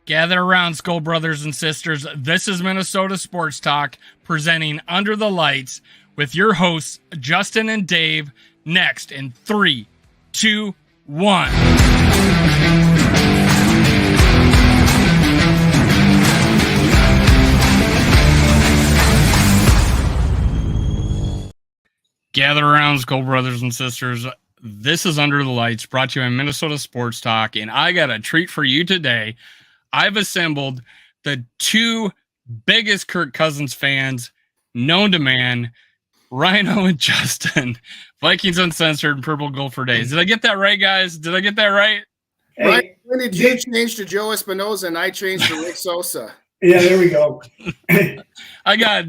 Gather around, Skull Brothers and Sisters. This is Minnesota Sports Talk, presenting Under the Lights with your hosts, Justin and Dave, next in 3, 2, 1. Gather around, Skull Brothers and Sisters. This is Under the Lights, brought to you by Minnesota Sports Talk, and I got a treat for you today. I've assembled the two biggest Kirk Cousins fans known to man, Rhino and Justin, Vikings Uncensored and Purple Gold for Days. Did I get that right, guys? Did I get that right? Hey, right. When did you change to Joe Espinoza and I changed to Rick Sosa? Yeah, there we go. I got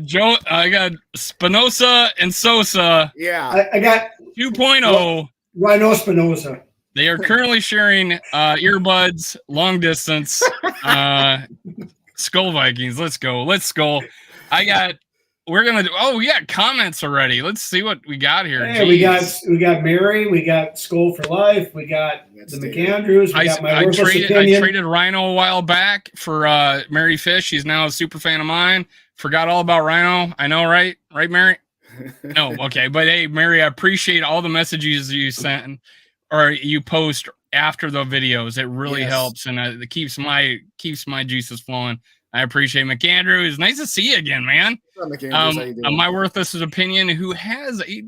Spinoza and Sosa. Yeah. I got 2.0. Rhino Spinoza. They are currently sharing earbuds, long distance. Skull Vikings. Let's go. Let's Skull. We're gonna do. Oh, we got comments already. Let's see what we got here. Hey, we got Mary. We got Skull for Life. We got the McAndrews. We got my I traded Rhino a while back for Mary Fish. She's now a super fan of mine. Forgot all about Rhino. I know, right? Right, Mary? No, okay. But hey, Mary, I appreciate all the messages you sent or you post after the videos. It really helps, and it keeps my juices flowing. I appreciate McAndrew. It's nice to see you again, man. My worthless opinion, who has a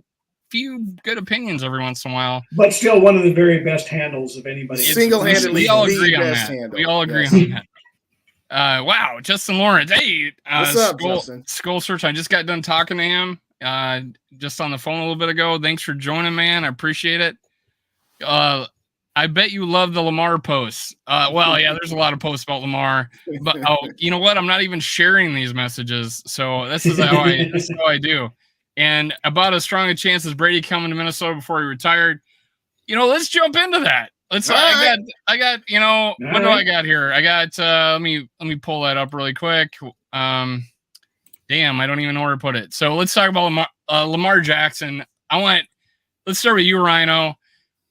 few good opinions every once in a while, but still one of the very best handles of anybody. Single-handedly, we all agree on that. Handle. We all agree on that. Wow, Justin Lawrence. Hey, what's up, Justin? Skull Search. I just got done talking to him just on the phone a little bit ago. Thanks for joining, man. I appreciate it. I bet you love the Lamar posts. Well, yeah, there's a lot of posts about Lamar, but you know what? I'm not even sharing these messages. So this is how I do. And about as strong a chance as Brady coming to Minnesota before he retired. Let's jump into that. I got. What do I got here? I got. Let me pull that up really quick. Damn, I don't even know where to put it. So let's talk about Lamar Jackson. Let's start with you, Rhino.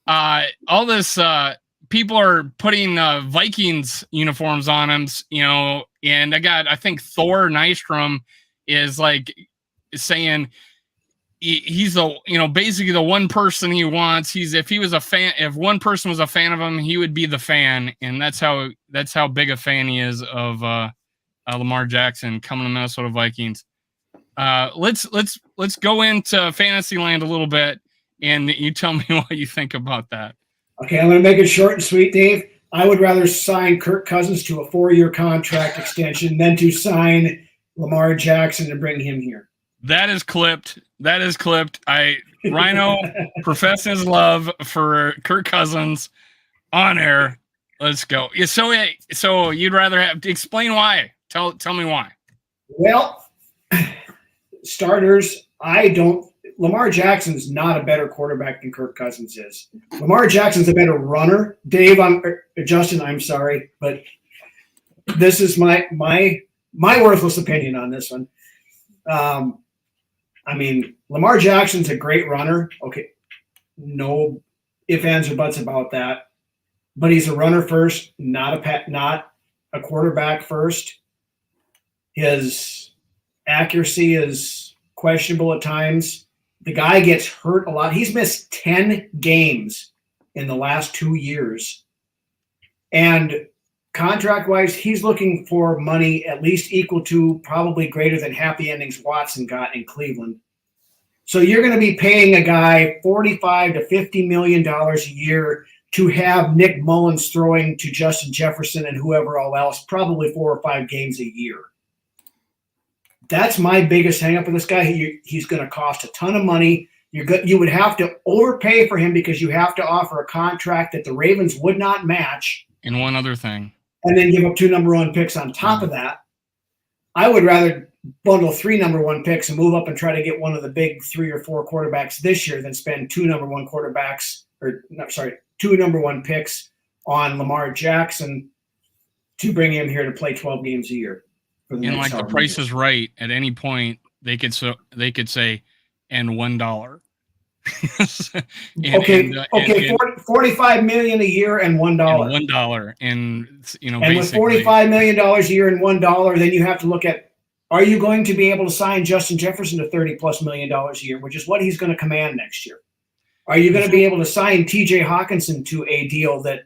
All this people are putting Vikings uniforms on him, and I think Thor Nystrom is saying he's basically the one person he wants. If one person was a fan of him, he would be the fan, and that's how big a fan he is of Lamar Jackson coming to Minnesota Vikings. Let's go into Fantasyland a little bit. And you tell me what you think about that. Okay, I'm going to make it short and sweet, Dave. I would rather sign Kirk Cousins to a 4-year contract extension than to sign Lamar Jackson and bring him here. That is clipped. Rhino professing his love for Kirk Cousins on air. Let's go. So you'd rather explain why. Tell me why. Well, starters, Lamar Jackson's not a better quarterback than Kirk Cousins is. Lamar Jackson's a better runner. Dave, Justin, I'm sorry, but this is my worthless opinion on this one. Lamar Jackson's a great runner. Okay, no ifs, ands, or buts about that. But he's a runner first, not a quarterback first. His accuracy is questionable at times. The guy gets hurt a lot. He's missed 10 games in the last 2 years. And contract-wise, he's looking for money at least equal to, probably greater than Happy Endings Watson got in Cleveland. So you're going to be paying a guy $45 to $50 million a year to have Nick Mullins throwing to Justin Jefferson and whoever all else, probably 4 or 5 games a year. That's my biggest hang-up with this guy. He's going to cost a ton of money. You would have to overpay for him because you have to offer a contract that the Ravens would not match. And one other thing. And then give up 2 number 1 picks on top of that. I would rather bundle 3 number 1 picks and move up and try to get one of the big 3 or 4 quarterbacks this year than spend 2 number 1 2 number 1 picks on Lamar Jackson to bring him here to play 12 games a year. And the price is right. At any point, they could say, and $1. Okay, 45 million a year and $1. $1, and and with $45 million a year and $1, then you have to look at, are you going to be able to sign Justin Jefferson to $30+ million a year, which is what he's going to command next year? Are you going to be able to sign TJ Hawkinson to a deal that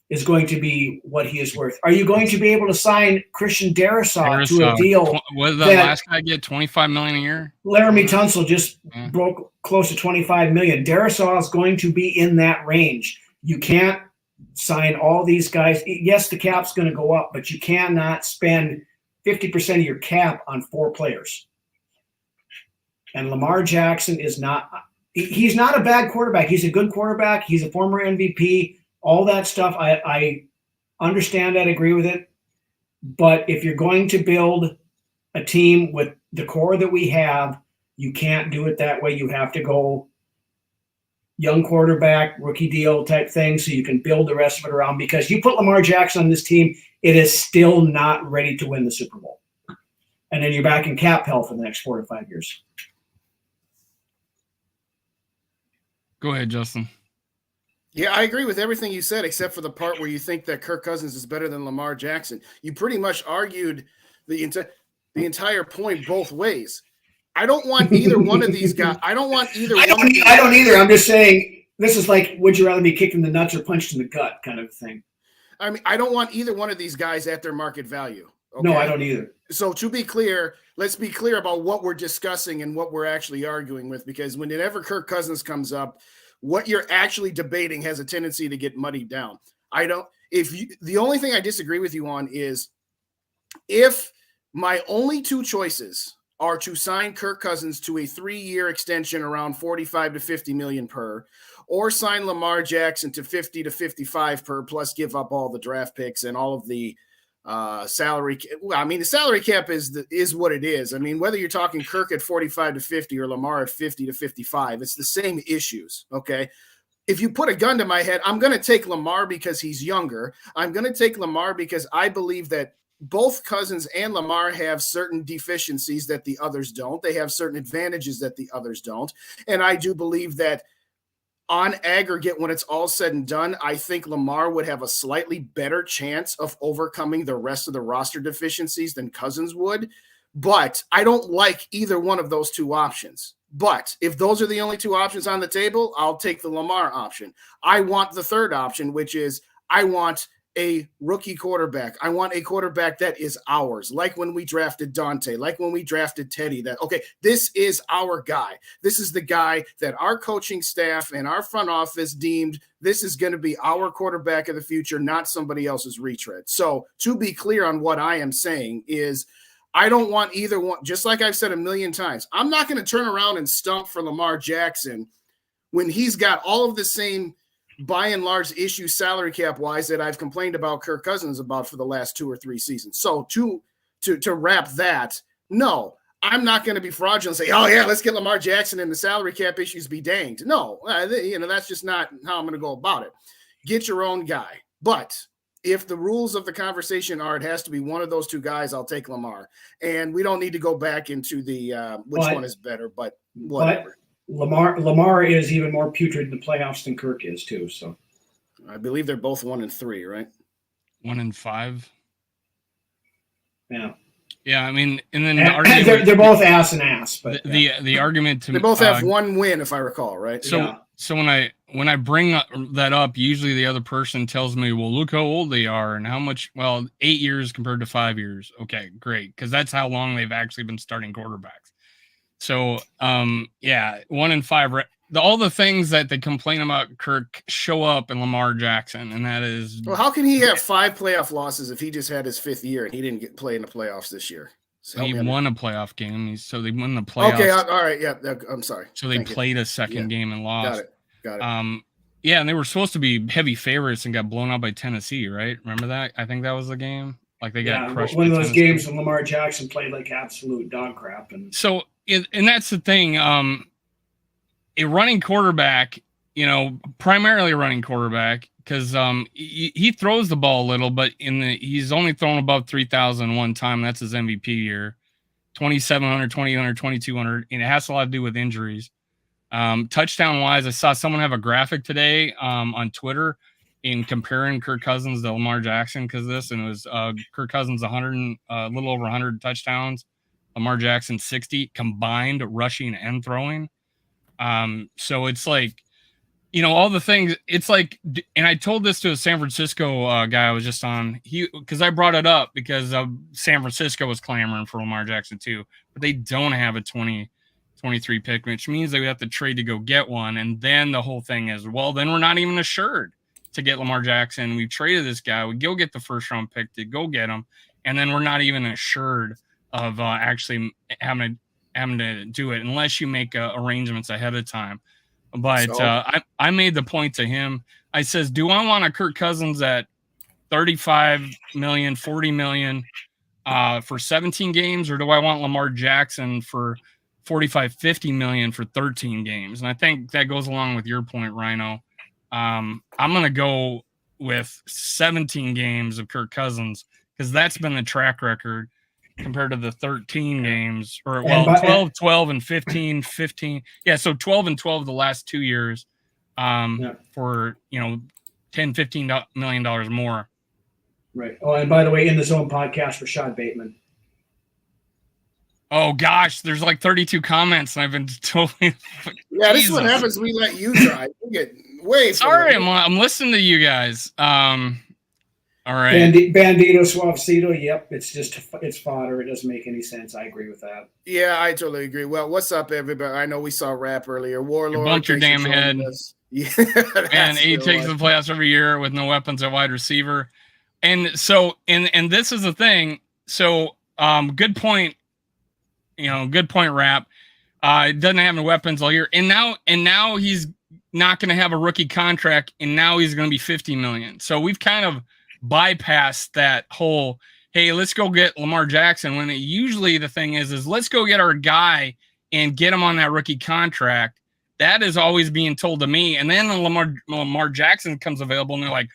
is going to be what he is worth? Are you going to be able to sign Christian Darrisaw to a deal? What did the last guy get? $25 million a year? Laramie Tunsil just broke close to $25 million. Darrisaw is going to be in that range. You can't sign all these guys. Yes, the cap's going to go up, but you cannot spend 50% of your cap on 4 players. And Lamar Jackson is not – he's not a bad quarterback. He's a good quarterback. He's a former MVP. All that stuff, I understand that, agree with it. But if you're going to build a team with the core that we have, you can't do it that way. You have to go young quarterback, rookie deal type thing so you can build the rest of it around. Because you put Lamar Jackson on this team, it is still not ready to win the Super Bowl. And then you're back in cap hell for the next 4 to 5 years. Go ahead, Justin. Yeah, I agree with everything you said, except for the part where you think that Kirk Cousins is better than Lamar Jackson. You pretty much argued the entire point both ways. I don't want either one of these guys. I don't want either one of these. I don't either. I'm just saying this is like, would you rather be kicked in the nuts or punched in the gut kind of thing. I mean, I don't want either one of these guys at their market value. Okay? No, I don't either. So to be clear, let's be clear about what we're discussing and what we're actually arguing with, because whenever Kirk Cousins comes up, what you're actually debating has a tendency to get muddied down. The only thing I disagree with you on is if my only 2 choices are to sign Kirk Cousins to a 3-year extension around 45 to 50 million per, or sign Lamar Jackson to 50 to 55 per, plus give up all the draft picks and all of the salary. Well, I mean, the salary cap is what it is. I mean, whether you're talking Kirk at 45 to 50 or Lamar at 50 to 55, it's the same issues. Okay. If you put a gun to my head, I'm going to take Lamar because he's younger. I'm going to take Lamar because I believe that both Cousins and Lamar have certain deficiencies that the others don't. They have certain advantages that the others don't. And I do believe that on aggregate, when it's all said and done, I think Lamar would have a slightly better chance of overcoming the rest of the roster deficiencies than Cousins would. But I don't like either one of those 2 options. But if those are the only 2 options on the table, I'll take the Lamar option. I want the third option, which is I want a rookie quarterback. I want a quarterback that is ours, like when we drafted Dante, like when we drafted Teddy, that, okay, this is our guy. This is the guy that our coaching staff and our front office deemed this is going to be our quarterback of the future, not somebody else's retread. So to be clear on what I am saying is I don't want either one. Just like I've said a million times, I'm not going to turn around and stump for Lamar Jackson when he's got all of the same by and large issues salary cap wise that I've complained about Kirk Cousins about for the last 2 or 3 seasons. So to wrap that, no, I'm not going to be fraudulent and say, oh yeah, let's get Lamar Jackson and the salary cap issues be danged. No, that's just not how I'm going to go about it. Get your own guy. But if the rules of the conversation are it has to be one of those 2 guys, I'll take Lamar. And we don't need to go back into the which one is better, but whatever. But Lamar is even more putrid in the playoffs than Kirk is too. So I believe they're both 1-3, right? 1-5. Yeah. Yeah, I mean, and then they're both ass and ass, but the argument to they both have 1 win, if I recall, right? So when I bring that up, usually the other person tells me, well, look how old they are and how much. Well, 8 years compared to 5 years. Okay, great, because that's how long they've actually been starting quarterbacks. So, 1-5. All the things that they complain about Kirk show up in Lamar Jackson, and that is. Well, how can he have 5 playoff losses if he just had his 5th year and he didn't play in the playoffs this year? So he won a playoff game, so they won the playoffs. Okay, all right, yeah, I'm sorry. So they played a second game and lost. Got it. Yeah, and they were supposed to be heavy favorites and got blown out by Tennessee, right? Remember that? I think that was the game. Like they got crushed. One of those games when Lamar Jackson played like absolute dog crap, and so. And that's the thing. A running quarterback, primarily a running quarterback, because he throws the ball a little, but he's only thrown above 3,000 one time. That's his MVP year. 2,700, 2,800, 2,200, and it has a lot to do with injuries. Touchdown wise, I saw someone have a graphic today on Twitter in comparing Kirk Cousins to Lamar Jackson because this, and it was Kirk Cousins 100, a little over 100 touchdowns, Lamar Jackson 60 combined rushing and throwing. So it's like, all the things. It's like, and I told this to a San Francisco guy I was just on. Because I brought it up because San Francisco was clamoring for Lamar Jackson too, but they don't have a 2023 pick, which means they would have to trade to go get one. And then the whole thing is, well, then we're not even assured to get Lamar Jackson. We traded this guy. We go get the first round pick to go get him, and then we're not even assured of actually having to do it unless you make arrangements ahead of time. But I made the point to him. I says, do I want a Kirk Cousins at 35 million, 40 million for 17 games, or do I want Lamar Jackson for 45, 50 million for 13 games? And I think that goes along with your point, Rhino. I'm going to go with 17 games of Kirk Cousins because that's been the track record compared to the 13 games, or 12, and 15. Yeah, so 12 and 12 the last 2 years for, $10, $15 million more. Right. Oh, and by the way, in the Zone podcast, Rashad Bateman. Oh, gosh, there's like 32 comments, and I've been totally – Yeah, this is what happens when we let you drive. We get way – Sorry, I'm listening to you guys. All right. Bandito Suavecito. Yep. It's fodder. It doesn't make any sense. I agree with that. Yeah, I totally agree. Well, what's up, everybody? I know we saw Rap earlier. Warlord. Bump your damn head. Yeah. And he takes the playoffs every year with no weapons at wide receiver. And so, and this is the thing. So, good point. Good point, Rap. Doesn't have any weapons all year. And now he's not going to have a rookie contract. And now he's going to be 50 million. So we've kind of bypass that whole, hey, let's go get Lamar Jackson, when usually the thing is let's go get our guy and get him on that rookie contract. That is always being told to me. And then Lamar Jackson comes available and they're like,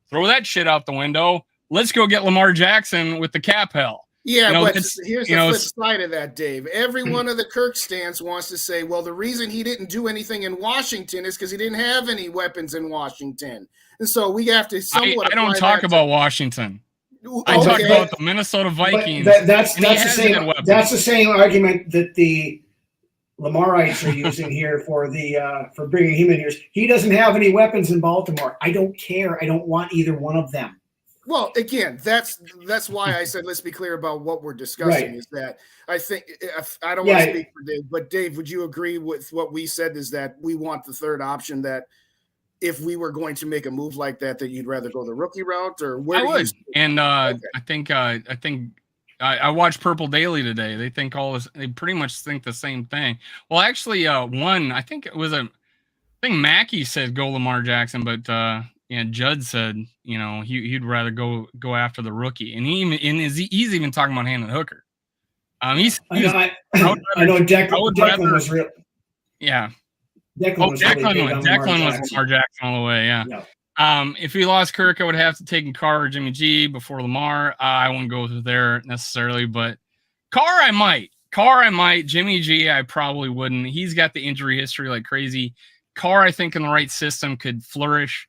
throw that shit out the window. Let's go get Lamar Jackson with the cap hell. Yeah, but here's the flip side of that, Dave. Every one of the Kirk stans wants to say, well, the reason he didn't do anything in Washington is because he didn't have any weapons in Washington. And so we have to somewhat. I don't talk about Washington. I talk about the Minnesota Vikings. That's the same argument that the Lamarites are using here for bringing him in here. He doesn't have any weapons in Baltimore. I don't care. I don't want either one of them. Well, again, that's why I said let's be clear about what we're discussing. Right. Is that I think I don't want to speak for Dave, but Dave, would you agree with what we said? Is that we want the third option, that if we were going to make a move like that you'd rather go the rookie route, or where? I would, and okay. I think I watched Purple Daily today. They think they pretty much think the same thing. Well, actually, I think Mackey said go Lamar Jackson, but. Yeah, Judd said, he'd rather go after the rookie, and he's even talking about Hendon Hooker. I know Declan was real. Yeah. Declan was Lamar Jackson all the way. Yeah. If we lost Kirk, I would have to take Carr or Jimmy G before Lamar. I wouldn't go there necessarily, but Carr I might. Jimmy G I probably wouldn't. He's got the injury history like crazy. Carr, I think in the right system could flourish.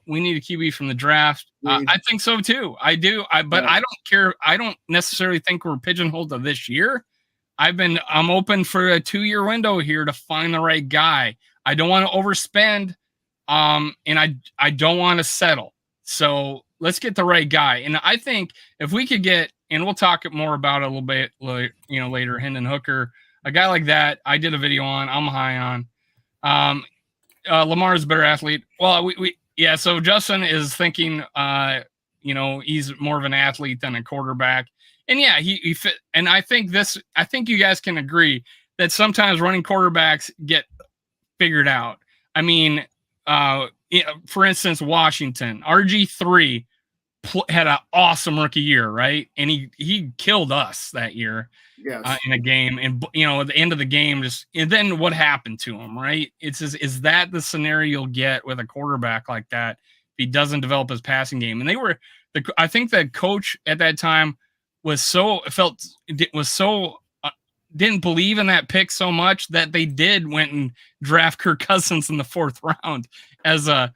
We need a QB from the draft. I think so too. I do. But I don't care. I don't necessarily think we're pigeonholed to this year. I'm open for a 2-year window here to find the right guy. I don't want to overspend. And I don't want to settle. So let's get the right guy. And I think if we could get, and we'll talk more about it a little bit, later, Hendon Hooker, a guy like that, I did a video on, I'm high on. Lamar's a better athlete. Well, so Justin is thinking, he's more of an athlete than a quarterback. And yeah, he fit. And I think you guys can agree that sometimes running quarterbacks get figured out. I mean, for instance, Washington, RG3 had an awesome rookie year, right? And he killed us that year. Yes. In a game, and at the end of the game, and then what happened to him, right? Is that the scenario you'll get with a quarterback like that if he doesn't develop his passing game? And I think the coach at that time was so didn't believe in that pick so much that they went and draft Kirk Cousins in the 4th round as a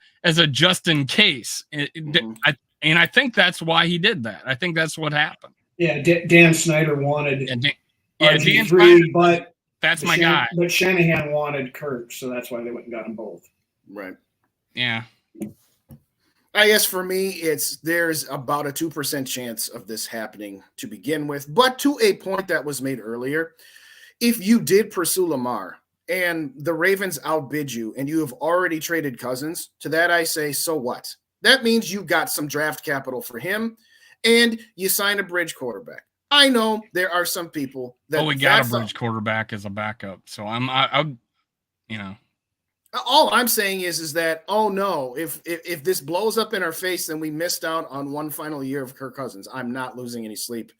just in case. I think that's why he did that. I think that's what happened. Yeah, Dan Snyder wanted RG3, but that's my guy. But Shanahan wanted Kirk, so that's why they went and got them both. Right. Yeah. I guess for me, there's about a 2% chance of this happening to begin with. But to a point that was made earlier, if you did pursue Lamar and the Ravens outbid you and you have already traded Cousins, to that I say, so what? That means you got some draft capital for him and you sign a bridge quarterback. I know there are some people that we got a bridge quarterback as a backup. So I'm you know. All I'm saying is that, oh no, if this blows up in our face, then we missed out on one final year of Kirk Cousins. I'm not losing any sleep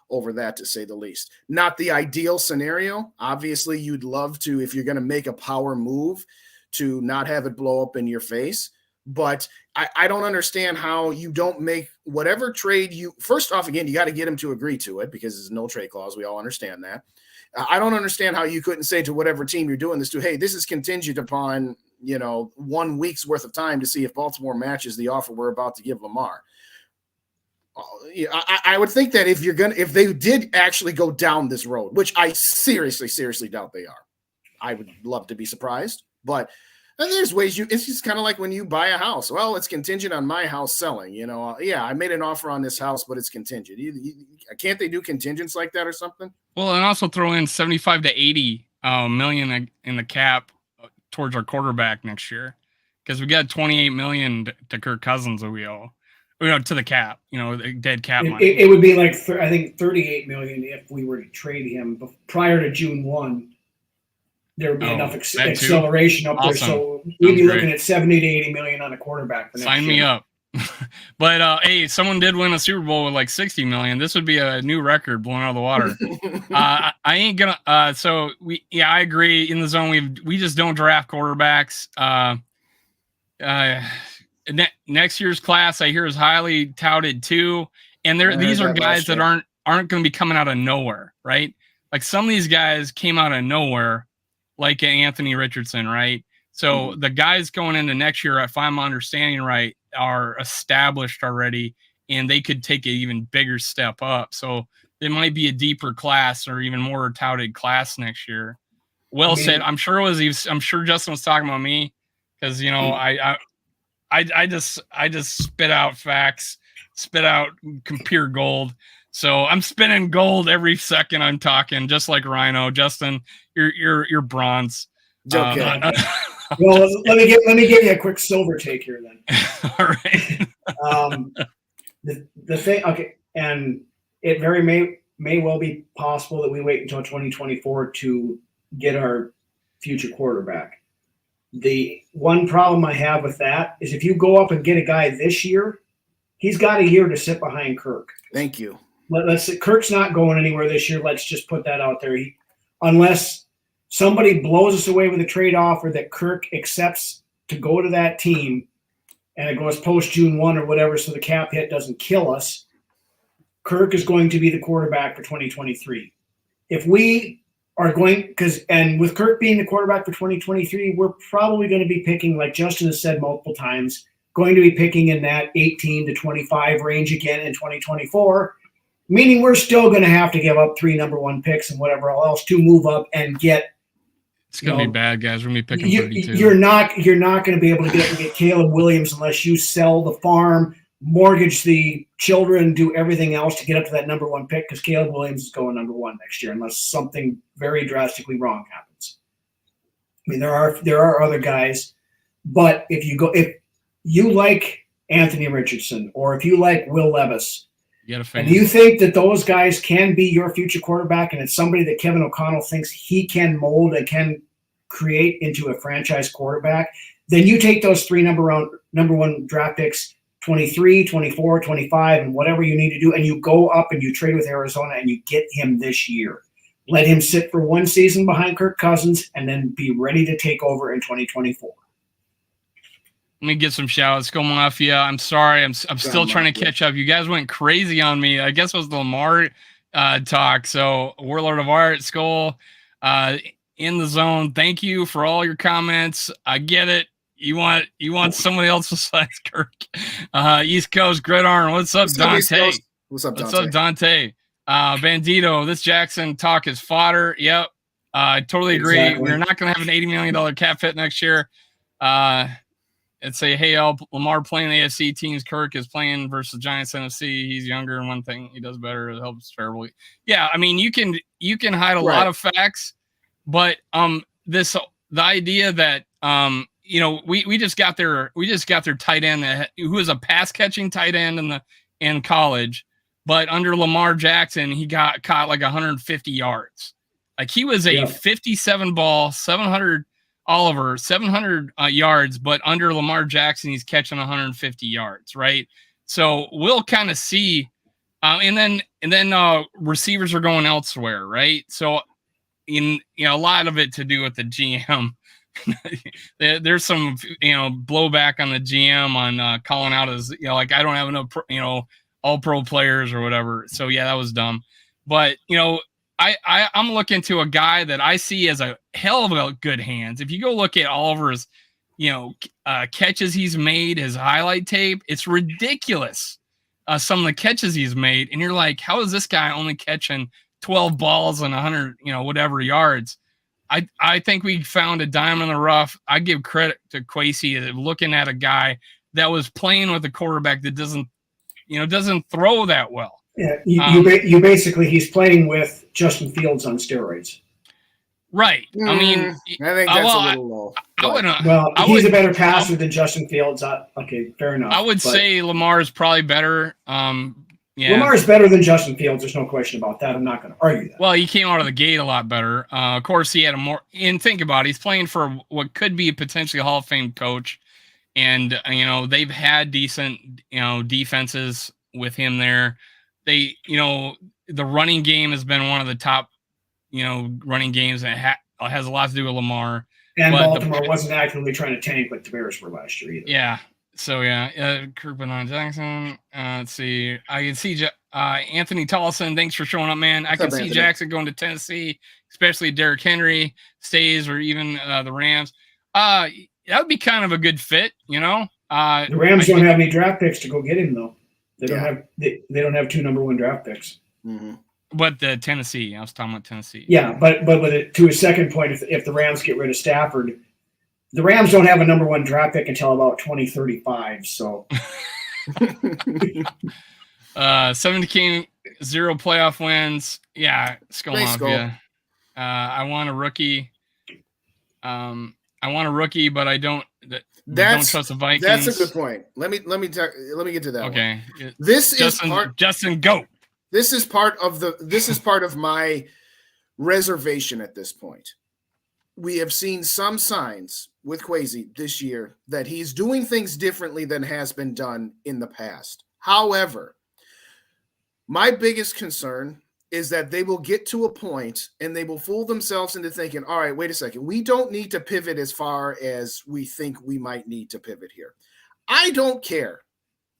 over that, to say the least. Not the ideal scenario. Obviously, you'd love to, if you're going to make a power move, to not have it blow up in your face. But I don't understand how you don't make whatever trade you – first off, again, you got to get him to agree to it because there's no trade clause. We all understand that. I don't understand how you couldn't say to whatever team you're doing this to, hey, this is contingent upon, 1 week's worth of time to see if Baltimore matches the offer we're about to give Lamar. I would think that if they did actually go down this road, which I seriously doubt they are, I would love to be surprised, but there's ways it's just kind of like when you buy a house. Well, it's contingent on my house selling, yeah, I made an offer on this house, but it's contingent. Can't they do contingents like that or something? Well, and also throw in 75 to 80 million in the cap towards our quarterback next year, because we got 28 million to Kirk Cousins that we owe, to the cap, dead cap money. It would be like, I think 38 million if we were to trade him prior to June 1. There would be enough acceleration up there. So we'd be looking at 70 to 80 million on a quarterback for next year. Sign me up. But hey, someone did win a Super Bowl with like 60 million. This would be a new record blown out of the water. I ain't gonna. I agree. In the zone, we just don't draft quarterbacks. Next year's class, I hear, is highly touted too. And these are guys that aren't going to be coming out of nowhere, right? Like some of these guys came out of nowhere, like Anthony Richardson, right? So the guys going into next year, if I'm understanding right, are established already, and they could take an even bigger step up. So it might be a deeper class or even more touted class next year. Well said. I'm sure Justin was talking about me, because I just spit out facts, spit out pure gold. So I'm spinning gold every second I'm talking, just like Rhino. Justin, you're bronze. Okay. Well, let me give you a quick silver take here then. All right. The thing, okay, and it very may well be possible that we wait until 2024 to get our future quarterback. The one problem I have with that is if you go up and get a guy this year, he's got a year to sit behind Kirk. Thank you. Let's say Kirk's not going anywhere this year. Let's just put that out there. Unless somebody blows us away with a trade offer that Kirk accepts to go to that team, and it goes post June 1 or whatever, so the cap hit doesn't kill us, Kirk is going to be the quarterback for 2023. If we are going, and with Kirk being the quarterback for 2023, we're probably going to be picking, like Justin has said multiple times, going to be picking in that 18 to 25 range again in 2024, meaning we're still going to have to give up 3 number 1 picks and whatever else to move up and get. It's going to be bad, guys. We're going to be picking 32. You're not going to be able to get Caleb Williams unless you sell the farm, mortgage the children, do everything else to get up to that number 1 pick, because Caleb Williams is going number 1 next year unless something very drastically wrong happens. I mean, there are other guys, but if you like Anthony Richardson or if you like Will Levis, and you think that those guys can be your future quarterback, and it's somebody that Kevin O'Connell thinks he can mold and can create into a franchise quarterback, then you take those 3 number 1 draft picks, 23, 24, 25, and whatever you need to do, and you go up and you trade with Arizona and you get him this year. Let him sit for 1 season behind Kirk Cousins and then be ready to take over in 2024. Let me get some shout-outs. Go Mafia. I'm sorry. I'm still trying to catch up. You guys went crazy on me. I guess it was the Lamar talk. So Warlord of Art, Skull, in the zone. Thank you for all your comments. I get it. You want somebody else besides Kirk. East Coast Gridiron. What's up, Dante? What's up, Dante? What's up, Dante? Bandito, this Jackson talk is fodder. Yep. I totally agree. Exactly. We're not going to have an $80 million cap hit next year. And say, hey, Lamar playing the AFC teams. Kirk is playing versus Giants NFC. He's younger, and one thing he does better, it helps terribly. Yeah, I mean, you can hide a lot of facts, but the idea that we just got their tight end who was a pass catching tight end in college, but under Lamar Jackson, he got caught like 150 yards. Like he was a 57 ball, 700 yards, but under Lamar Jackson, he's catching 150 yards, right? So we'll kind of see, and then receivers are going elsewhere, right? So a lot of it to do with the GM. There's some blowback on the GM on calling out as like I don't have enough all pro players or whatever. So yeah, that was dumb, but I'm looking to a guy that I see as a hell of a good hands. If you go look at Oliver's, catches he's made, his highlight tape, it's ridiculous. Some of the catches he's made, and you're like, how is this guy only catching 12 balls and 100, whatever yards? I think we found a diamond in the rough. I give credit to Kwesi looking at a guy that was playing with a quarterback that doesn't throw that well. Yeah, you basically he's playing with Justin Fields on steroids. Right. I mean, I think that's a little low. He's a better passer than Justin Fields. Okay, fair enough. I would say Lamar is probably better. Lamar is better than Justin Fields. There's no question about that. I'm not going to argue that. Well, he came out of the gate a lot better. Of course, he had and think about it, he's playing for what could be potentially a Hall of Fame coach. And, they've had decent, defenses with him there. They, the running game has been one of the top, running games that has a lot to do with Lamar. And Baltimore wasn't actively trying to tank like the Bears were last year either. Yeah. So, Kirk Bernard Jackson. Let's see. I can see Anthony Tollison. Thanks for showing up, man. I can see Jackson going to Tennessee, especially Derrick Henry stays or even the Rams. That would be kind of a good fit, The Rams don't have any draft picks to go get him, though. They don't have 2 number 1 draft picks. Mm-hmm. But the Tennessee, I was talking about Tennessee. Yeah, but to a second point, if the Rams get rid of Stafford, the Rams don't have a number 1 draft pick until about 2035. So 17-0 playoff wins. Yeah, Skull Mafia. I want a rookie. But I don't. Don't trust the Vikings. That's a good point. Let me get to that. Okay. One. Justin, go. This is part of my reservation at this point. We have seen some signs with Kwesi this year that he's doing things differently than has been done in the past. However, my biggest concern is that they will get to a point and they will fool themselves into thinking, all right, wait a second. We don't need to pivot as far as we think we might need to pivot here. I don't care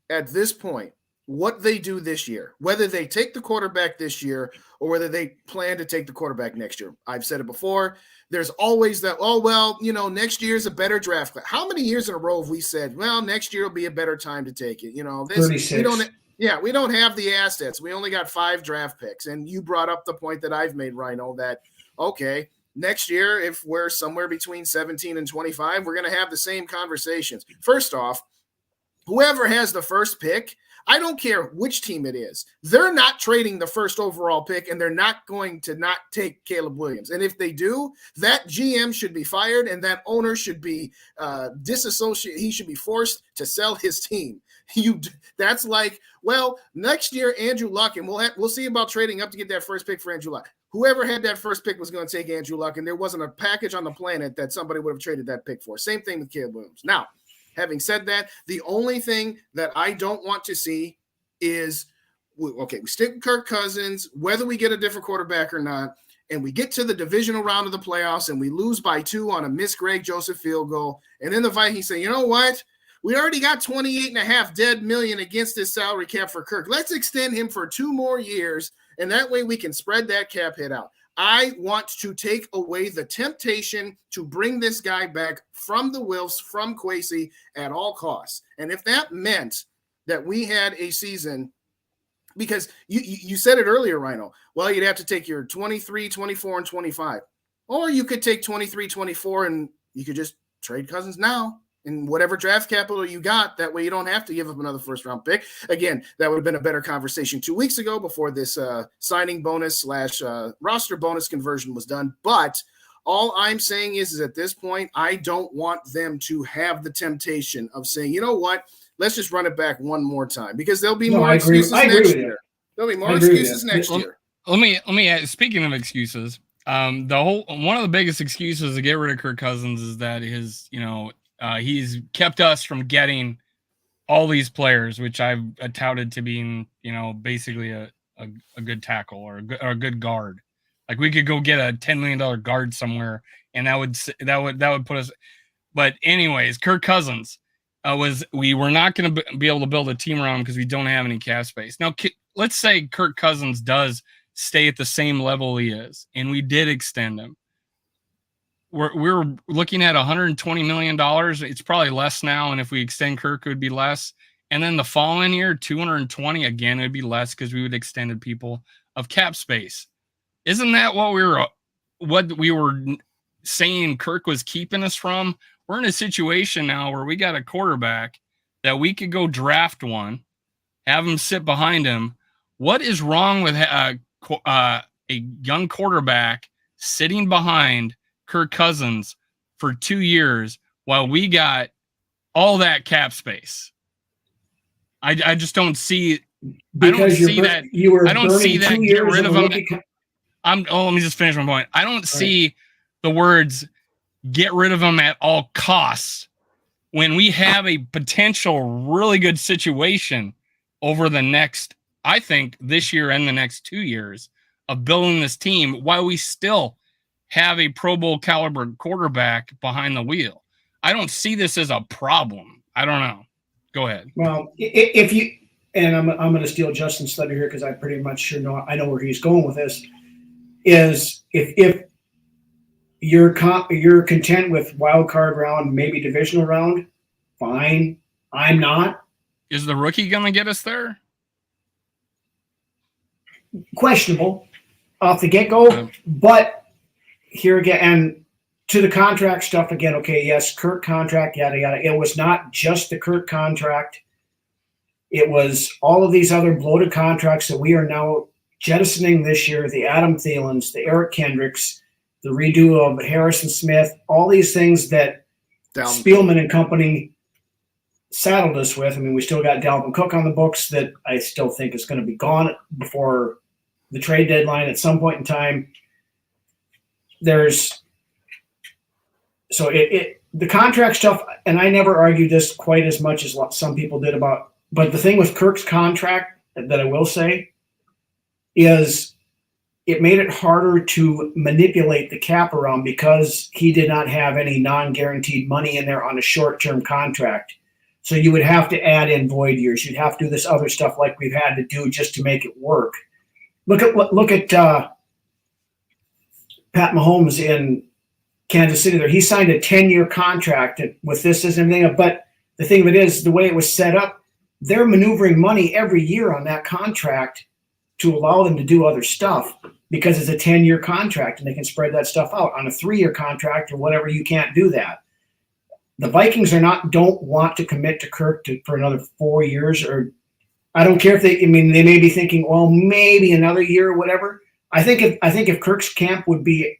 at this point what they do this year, whether they take the quarterback this year or whether they plan to take the quarterback next year. I've said it before. There's always that, next year's a better draft class. How many years in a row have we said, well, next year will be a better time to take it? 36. We don't have the assets. We only got 5 draft picks. And you brought up the point that I've made, Rhino, that, okay, next year, if we're somewhere between 17 and 25, we're going to have the same conversations. First off, whoever has the first pick, I don't care which team it is. They're not trading the first overall pick, and they're not going to not take Caleb Williams. And if they do, that GM should be fired, and that owner should be disassociated. He should be forced to sell his team. That's like, well, next year, Andrew Luck, and we'll see about trading up to get that first pick for Andrew Luck. Whoever had that first pick was going to take Andrew Luck, and there wasn't a package on the planet that somebody would have traded that pick for. Same thing with Caleb Williams. Now, having said that, the only thing that I don't want to see is, okay, we stick with Kirk Cousins, whether we get a different quarterback or not, and we get to the divisional round of the playoffs and we lose by 2 on a missed Greg Joseph field goal. And then the Vikings say, you know what? We already got $28.5 million against this salary cap for Kirk. Let's extend him for 2 more years And that way we can spread that cap hit out. I want to take away the temptation to bring this guy back from the Wilfs, from Kwesi at all costs. And if that meant that we had a season, because you said it earlier, Rhino, well, you'd have to take your 23, 24, and 25. Or you could take 23, 24, and you could just trade Cousins now in whatever draft capital you got. That way you don't have to give up another first-round pick. Again, that would have been a better conversation 2 weeks ago before this signing bonus / roster bonus conversion was done. But all I'm saying is at this point, I don't want them to have the temptation of saying, you know what, let's just run it back one more time, because there'll be more excuses next year. There'll be more excuses next year. Let me add, speaking of excuses, one of the biggest excuses to get rid of Kirk Cousins is that he's kept us from getting all these players, which I've touted to being, basically a good tackle or a good guard. Like we could go get a $10 million guard somewhere, and that would put us. But anyways, Kirk Cousins we were not going to be able to build a team around him because we don't have any cap space. Now, let's say Kirk Cousins does stay at the same level he is, and we did extend him. We're looking at $120 million. It's probably less now, and if we extend Kirk, it would be less. And then the following year, 220 again, it would be less because we would extended people of cap space. Isn't that what we were saying Kirk was keeping us from? We're in a situation now where we got a quarterback that we could go draft one, have him sit behind him. What is wrong with a young quarterback sitting behind Kirk Cousins for 2 years while we got all that cap space? I just don't see. Because I don't see that. I don't see that. Get rid of him. Let me just finish my point. I don't see the words "get rid of him at all costs" when we have a potential really good situation over the next, I think, this year and the next 2 years of building this team while we still have a Pro Bowl caliber quarterback behind the wheel. I don't see this as a problem. I don't know. Go ahead. Well, if you, and I'm going to steal Justin's thunder here because I pretty much I know where he's going with this, is if you're content with wild card round, maybe divisional round, fine. I'm not. Is the rookie going to get us there? Questionable off the get-go, but here again, and to the contract stuff again, okay, yes, Kirk contract, yada, yada. It was not just the Kirk contract. It was all of these other bloated contracts that we are now jettisoning this year, the Adam Thielens, the Eric Kendricks, the redo of Harrison Smith, all these things that Spielman and company saddled us with. I mean, we still got Dalvin Cook on the books that I still think is going to be gone before the trade deadline at some point in time. The contract stuff, and I never argued this quite as much as some people did about, but the thing with Kirk's contract that I will say is it made it harder to manipulate the cap around because he did not have any non-guaranteed money in there on a short-term contract. So you would have to add in void years. You'd have to do this other stuff like we've had to do just to make it work. Look at Pat Mahomes in Kansas City there. He signed a 10-year contract with this and everything. But the thing of it is, the way it was set up, they're maneuvering money every year on that contract to allow them to do other stuff because it's a 10-year contract and they can spread that stuff out. On a 3-year contract or whatever, you can't do that. The Vikings don't want to commit to Kirk for another 4 years, or I don't care if they may be thinking, well, maybe another year or whatever. I think if Kirk's camp would be,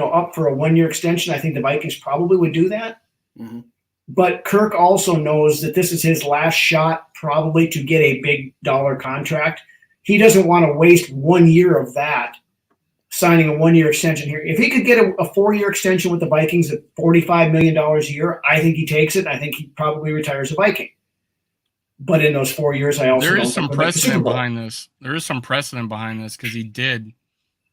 up for a 1-year extension, I think the Vikings probably would do that. Mm-hmm. But Kirk also knows that this is his last shot probably to get a big dollar contract. He doesn't want to waste 1 year of that signing a 1-year extension here. If he could get a 4-year extension with the Vikings at $45 million a year, I think he takes it. I think he probably retires a Viking. But in those 4 years, I also there is some precedent behind this. There is some precedent behind this because he did,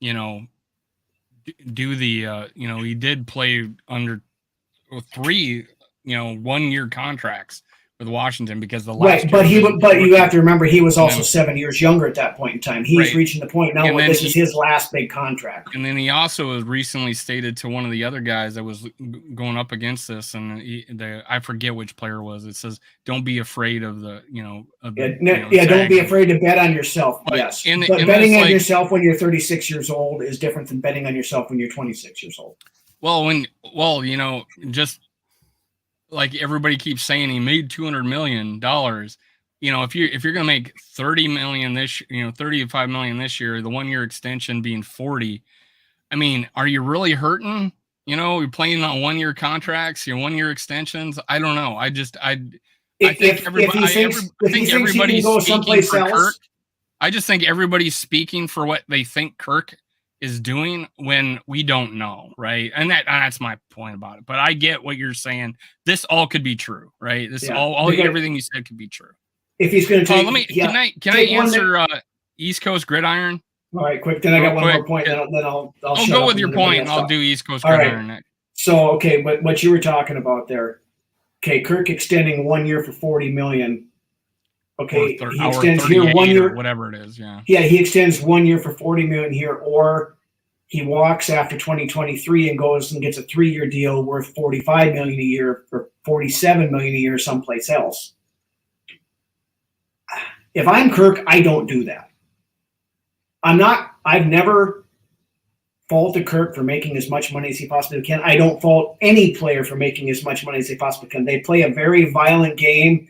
do the, he did play under 3, 1-year contracts with Washington because the last right, but you have to remember he was also 7 years younger at that point in time. He's reaching the point now where this is his last big contract. And then he also was recently stated to one of the other guys that was going up against this, and I forget which player it was. It says, "Don't be afraid of the, don't be afraid to bet on yourself." But, yes, but betting on yourself when you're 36 years old is different than betting on yourself when you're 26 years old. Well, just like everybody keeps saying, he made $200 million. If you're going to make 30 million this, 35 million this year, the 1 year extension being 40, I mean, are you really hurting? You're playing on 1 year contracts, your 1 year extensions. I don't know. I think everybody's speaking for Kirk. I just think everybody's speaking for what they think Kirk is doing when we don't know, right? And that's my point about it. But I get what you're saying. This all could be true, right? This everything you said could be true. If he's going to take, can I answer East Coast Gridiron? All right, quick. Then I got one more point. Then I'll go with your point, and I'll do East Coast Gridiron next. So, okay, what you were talking about there. Okay, Kirk extending 1 year for $40 million. Okay, he extends here 1 year, whatever it is. Yeah. Yeah, he extends 1 year for $40 million here, or he walks after 2023 and goes and gets a 3-year deal worth $45 million a year or $47 million a year someplace else. If I'm Kirk, I don't do that. I've never faulted Kirk for making as much money as he possibly can. I don't fault any player for making as much money as they possibly can. They play a very violent game,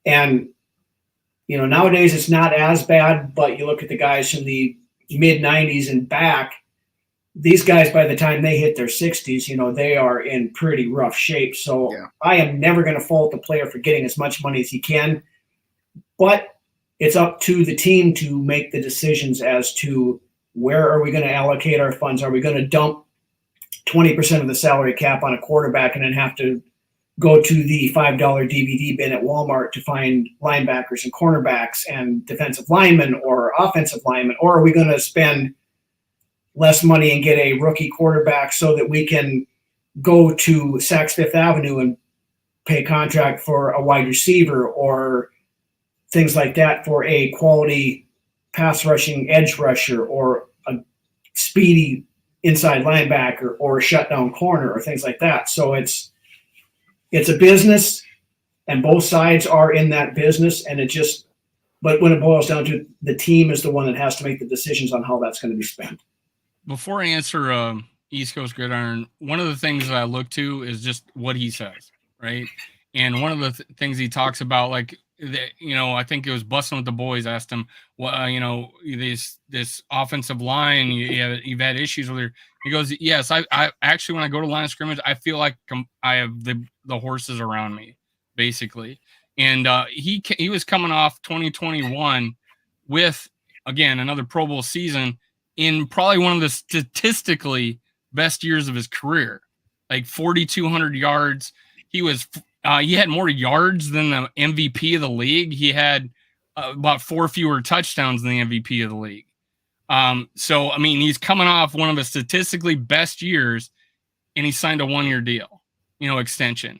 and nowadays it's not as bad, but you look at the guys from the mid-90s and back, these guys, by the time they hit their 60s, they are in pretty rough shape. So yeah. I am never going to fault the player for getting as much money as he can, but it's up to the team to make the decisions as to where are we going to allocate our funds. Are we going to dump 20% of the salary cap on a quarterback and then have to go to the $5 DVD bin at Walmart to find linebackers and cornerbacks and defensive linemen or offensive linemen? Or are we going to spend less money and get a rookie quarterback so that we can go to Saks Fifth Avenue and pay contract for a wide receiver or things like that for a quality pass rushing edge rusher or a speedy inside linebacker or a shutdown corner or things like that? So it's a business, and both sides are in that business, and but when it boils down to, the team is the one that has to make the decisions on how that's going to be spent. Before I answer East Coast Gridiron, one of the things that I look to is just what he says, right? And one of the things he talks about, like, I think it was Busting with the Boys asked him, well, this offensive line, you've had issues with it. He goes, yes, I actually, when I go to line of scrimmage, I feel like I have the horses around me, basically. And he was coming off 2021 with, again, another Pro Bowl season in probably one of the statistically best years of his career, like 4,200 yards. He had more yards than the MVP of the league. He had about 4 fewer touchdowns than the MVP of the league. So, I mean, he's coming off one of the statistically best years, and he signed a 1 year deal, extension.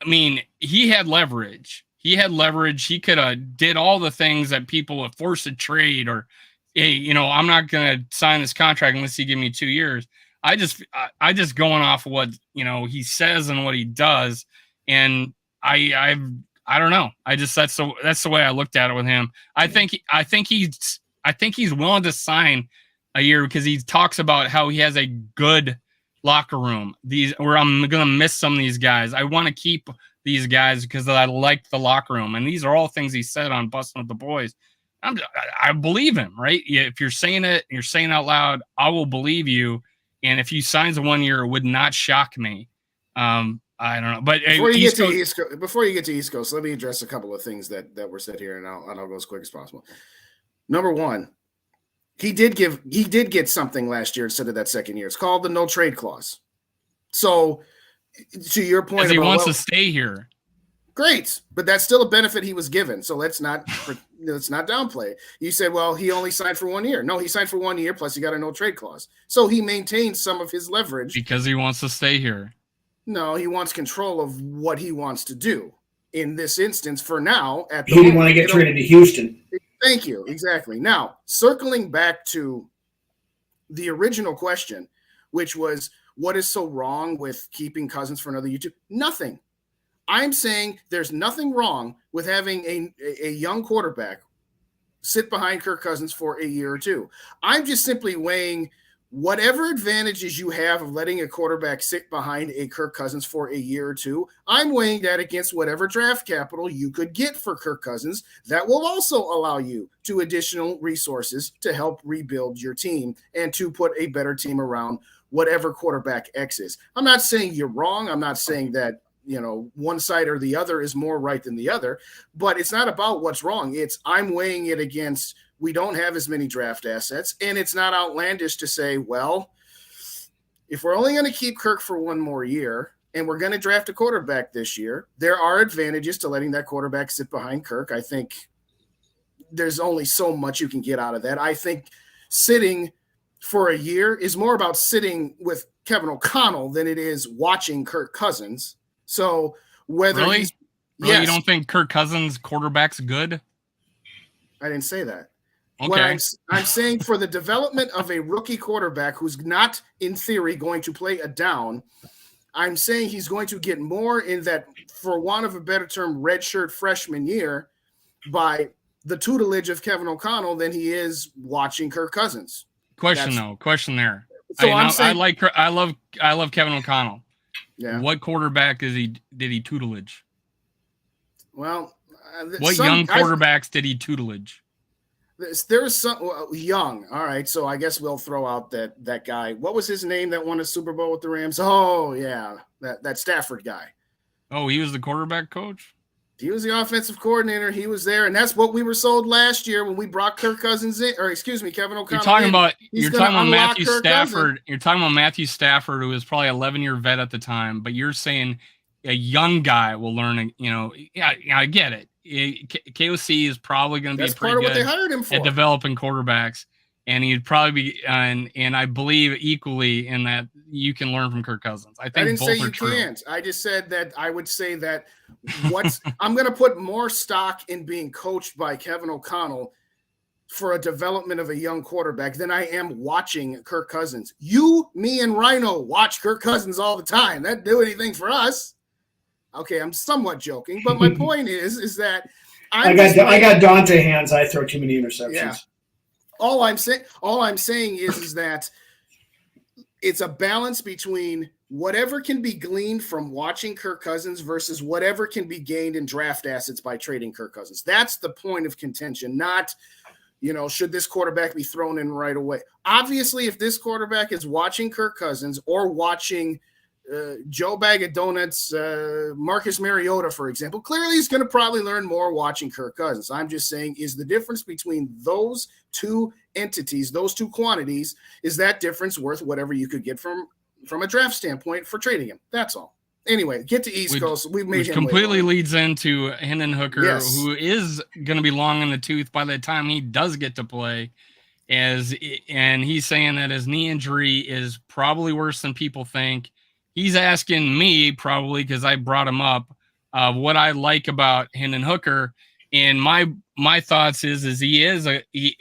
I mean, he had leverage. He could have did all the things that people would force a trade or, hey, I'm not going to sign this contract unless you give me 2 years. I just going off what, he says and what he does. And I don't know. That's the way I looked at it with him. I think he's willing to sign a year because he talks about how he has a good locker room. Where I'm going to miss some of these guys. I want to keep these guys because I like the locker room. And these are all things he said on Busting with the Boys. I believe him, right? If you're saying it, you're saying out loud, I will believe you. And if he signs a 1 year, it would not shock me. I don't know, but before you get to East Coast, let me address a couple of things that were said here, and I'll go as quick as possible. Number one, he did get something last year instead of that second year. It's called the no trade clause. So, to your point, he wants to stay here. Great, but that's still a benefit he was given. So let's not downplay it. You said, well, he only signed for 1 year. No, he signed for 1 year plus he got a no trade clause. So he maintained some of his leverage because he wants to stay here. No, he wants control of what he wants to do in this instance for now. He didn't want to get traded to Houston. Thank you. Exactly. Now, circling back to the original question, which was, what is so wrong with keeping Cousins for another year? Nothing. I'm saying there's nothing wrong with having a young quarterback sit behind Kirk Cousins for a year or two. I'm just simply weighing whatever advantages you have of letting a quarterback sit behind a Kirk Cousins for a year or two. I'm weighing that against whatever draft capital you could get for Kirk Cousins that will also allow you to additional resources to help rebuild your team and to put a better team around whatever quarterback X is. I'm not saying you're wrong. I'm not saying that, one side or the other is more right than the other, but it's not about what's wrong. It's I'm weighing it against we don't have as many draft assets, and it's not outlandish to say, well, if we're only going to keep Kirk for one more year and we're going to draft a quarterback this year, there are advantages to letting that quarterback sit behind Kirk. I think there's only so much you can get out of that. I think sitting for a year is more about sitting with Kevin O'Connell than it is watching Kirk Cousins. So whether really, yes, you don't think Kirk Cousins quarterback's good? I didn't say that. Okay. What I'm saying for the development of a rookie quarterback who's not, in theory, going to play a down, I'm saying he's going to get more in that, for want of a better term, redshirt freshman year by the tutelage of Kevin O'Connell than he is watching Kirk Cousins. Question there. So I love Kevin O'Connell. Yeah. What quarterback did he tutelage? Well, what young quarterbacks did he tutelage? There's some young. All right, so I guess we'll throw out that guy. What was his name that won a Super Bowl with the Rams? Oh yeah, that Stafford guy. Oh, he was the quarterback coach? He was the offensive coordinator. He was there, and that's what we were sold last year when we brought Kirk Cousins in, or excuse me, Kevin O'Connell. You're talking about Matthew Stafford. You're talking about Matthew Stafford, who was probably 11-year vet at the time, but you're saying a young guy will learn. Yeah, I get it. KOC is probably going to be pretty good what they hired him for. At developing quarterbacks, and he'd probably be, and I believe equally in that you can learn from Kirk Cousins. I think I didn't both say are you true. can't. I just said that I would say that I'm going to put more stock in being coached by Kevin O'Connell for a development of a young quarterback than I am watching Kirk Cousins. You, me, and Rhino watch Kirk Cousins all the time. That do anything for us. Okay, I'm somewhat joking, but my point is that I got Dante hands. I throw too many interceptions. Yeah. All I'm saying is that it's a balance between whatever can be gleaned from watching Kirk Cousins versus whatever can be gained in draft assets by trading Kirk Cousins. That's the point of contention, not, should this quarterback be thrown in right away? Obviously, if this quarterback is watching Kirk Cousins or watching Joe Bag of Donuts, Marcus Mariota, for example, clearly he's going to probably learn more watching Kirk Cousins. I'm just saying, is the difference between those two entities, those two quantities, is that difference worth whatever you could get from a draft standpoint for trading him? That's all. Anyway, get to East Coast. We've made which him completely leads into Hendon Hooker, yes, who is going to be long in the tooth by the time he does get to play. And he's saying that his knee injury is probably worse than people think. He's asking me, probably because I brought him up, what I like about Hendon Hooker. And my thoughts is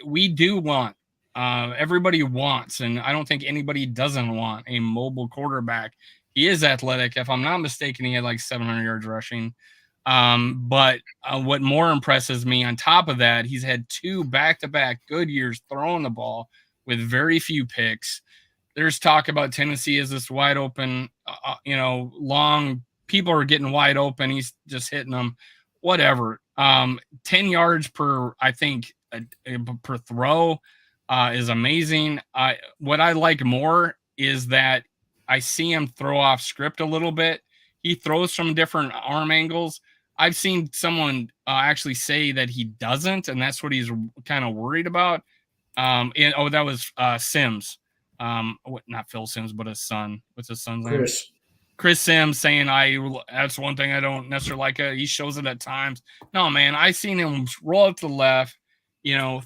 we do want, everybody wants, and I don't think anybody doesn't want a mobile quarterback. He is athletic. If I'm not mistaken, he had like 700 yards rushing. But what more impresses me on top of that, he's had 2 back-to-back good years throwing the ball with very few picks. There's talk about Tennessee as this wide open, long people are getting wide open. He's just hitting them, whatever. 10 yards per, I think, per throw is amazing. What I like more is that I see him throw off script a little bit. He throws from different arm angles. I've seen someone actually say that he doesn't, and that's what he's kind of worried about. That was Sims. Not Phil Sims, but his son. What's his son's name? Chris Sims saying that's one thing I don't necessarily like. He shows it at times. No, man, I seen him roll up to the left,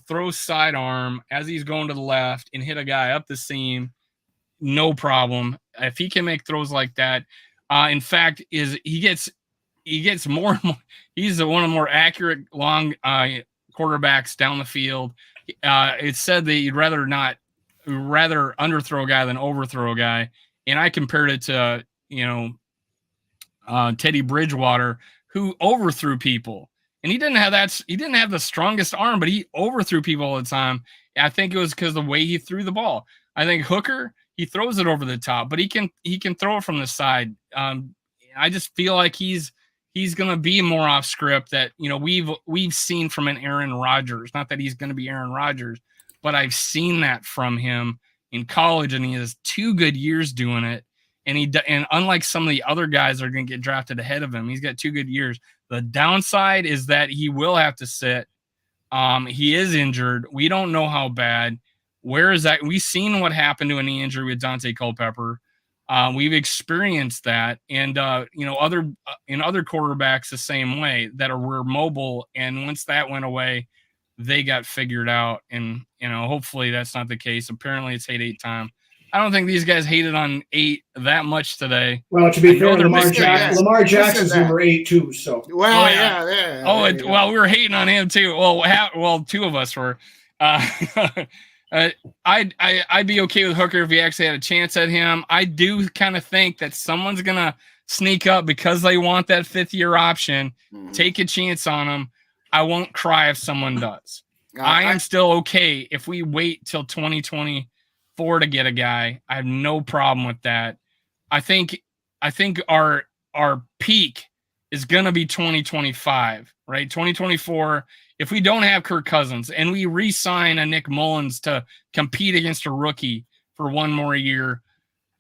throw sidearm as he's going to the left and hit a guy up the seam. No problem. If he can make throws like that, in fact, he gets he gets more and more. He's one of the more accurate long quarterbacks down the field. It's said that you'd rather underthrow a guy than overthrow a guy. And I compared it to, Teddy Bridgewater, who overthrew people. And he didn't have the strongest arm, but he overthrew people all the time. I think it was because of the way he threw the ball. I think Hooker, he throws it over the top, but he can throw it from the side. I just feel like he's going to be more off script that, we've seen from an Aaron Rodgers. Not that he's going to be Aaron Rodgers, but I've seen that from him in college, and he has 2 good years doing it. And unlike some of the other guys that are going to get drafted ahead of him, he's got 2 good years. The downside is that he will have to sit. He is injured. We don't know how bad. Where is that? We've seen what happened to a knee injury with Dante Culpepper. We've experienced that, and other quarterbacks the same way that were mobile. And once that went away, they got figured out. And hopefully that's not the case. Apparently it's hate time. I don't think these guys hated on 8 that much today. Well, to be fair, Lamar Jackson's number 8 too. So well, we were hating on him too. Well, 2 of us were. I'd be okay with Hooker if he actually had a chance at him. I do kind of think that someone's gonna sneak up because they want that 5th-year option. Take a chance on him. I won't cry if someone does. I am still okay if we wait till 2024 to get a guy. I have no problem with that. I think our peak is gonna be 2025, right? 2024. If we don't have Kirk Cousins and we re-sign a Nick Mullins to compete against a rookie for 1 more year,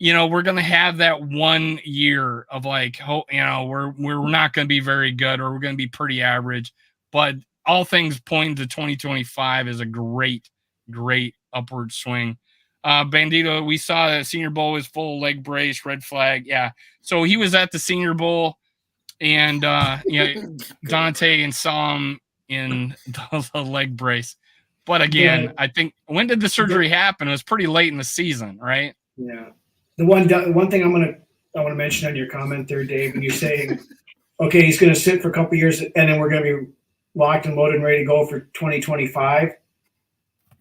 we're going to have that 1 year of we're not going to be very good, or we're going to be pretty average. But all things point to 2025 is a great, great upward swing. Bandito, we saw the Senior Bowl was full leg brace, red flag. Yeah. So he was at the Senior Bowl, and Dante and saw him in the leg brace. But again, I think, when did the surgery happen? It was pretty late in the season, right? Yeah. The one thing I want to mention on your comment there, Dave, when you're saying, okay, he's going to sit for a couple of years and then we're going to be locked and loaded and ready to go for 2025.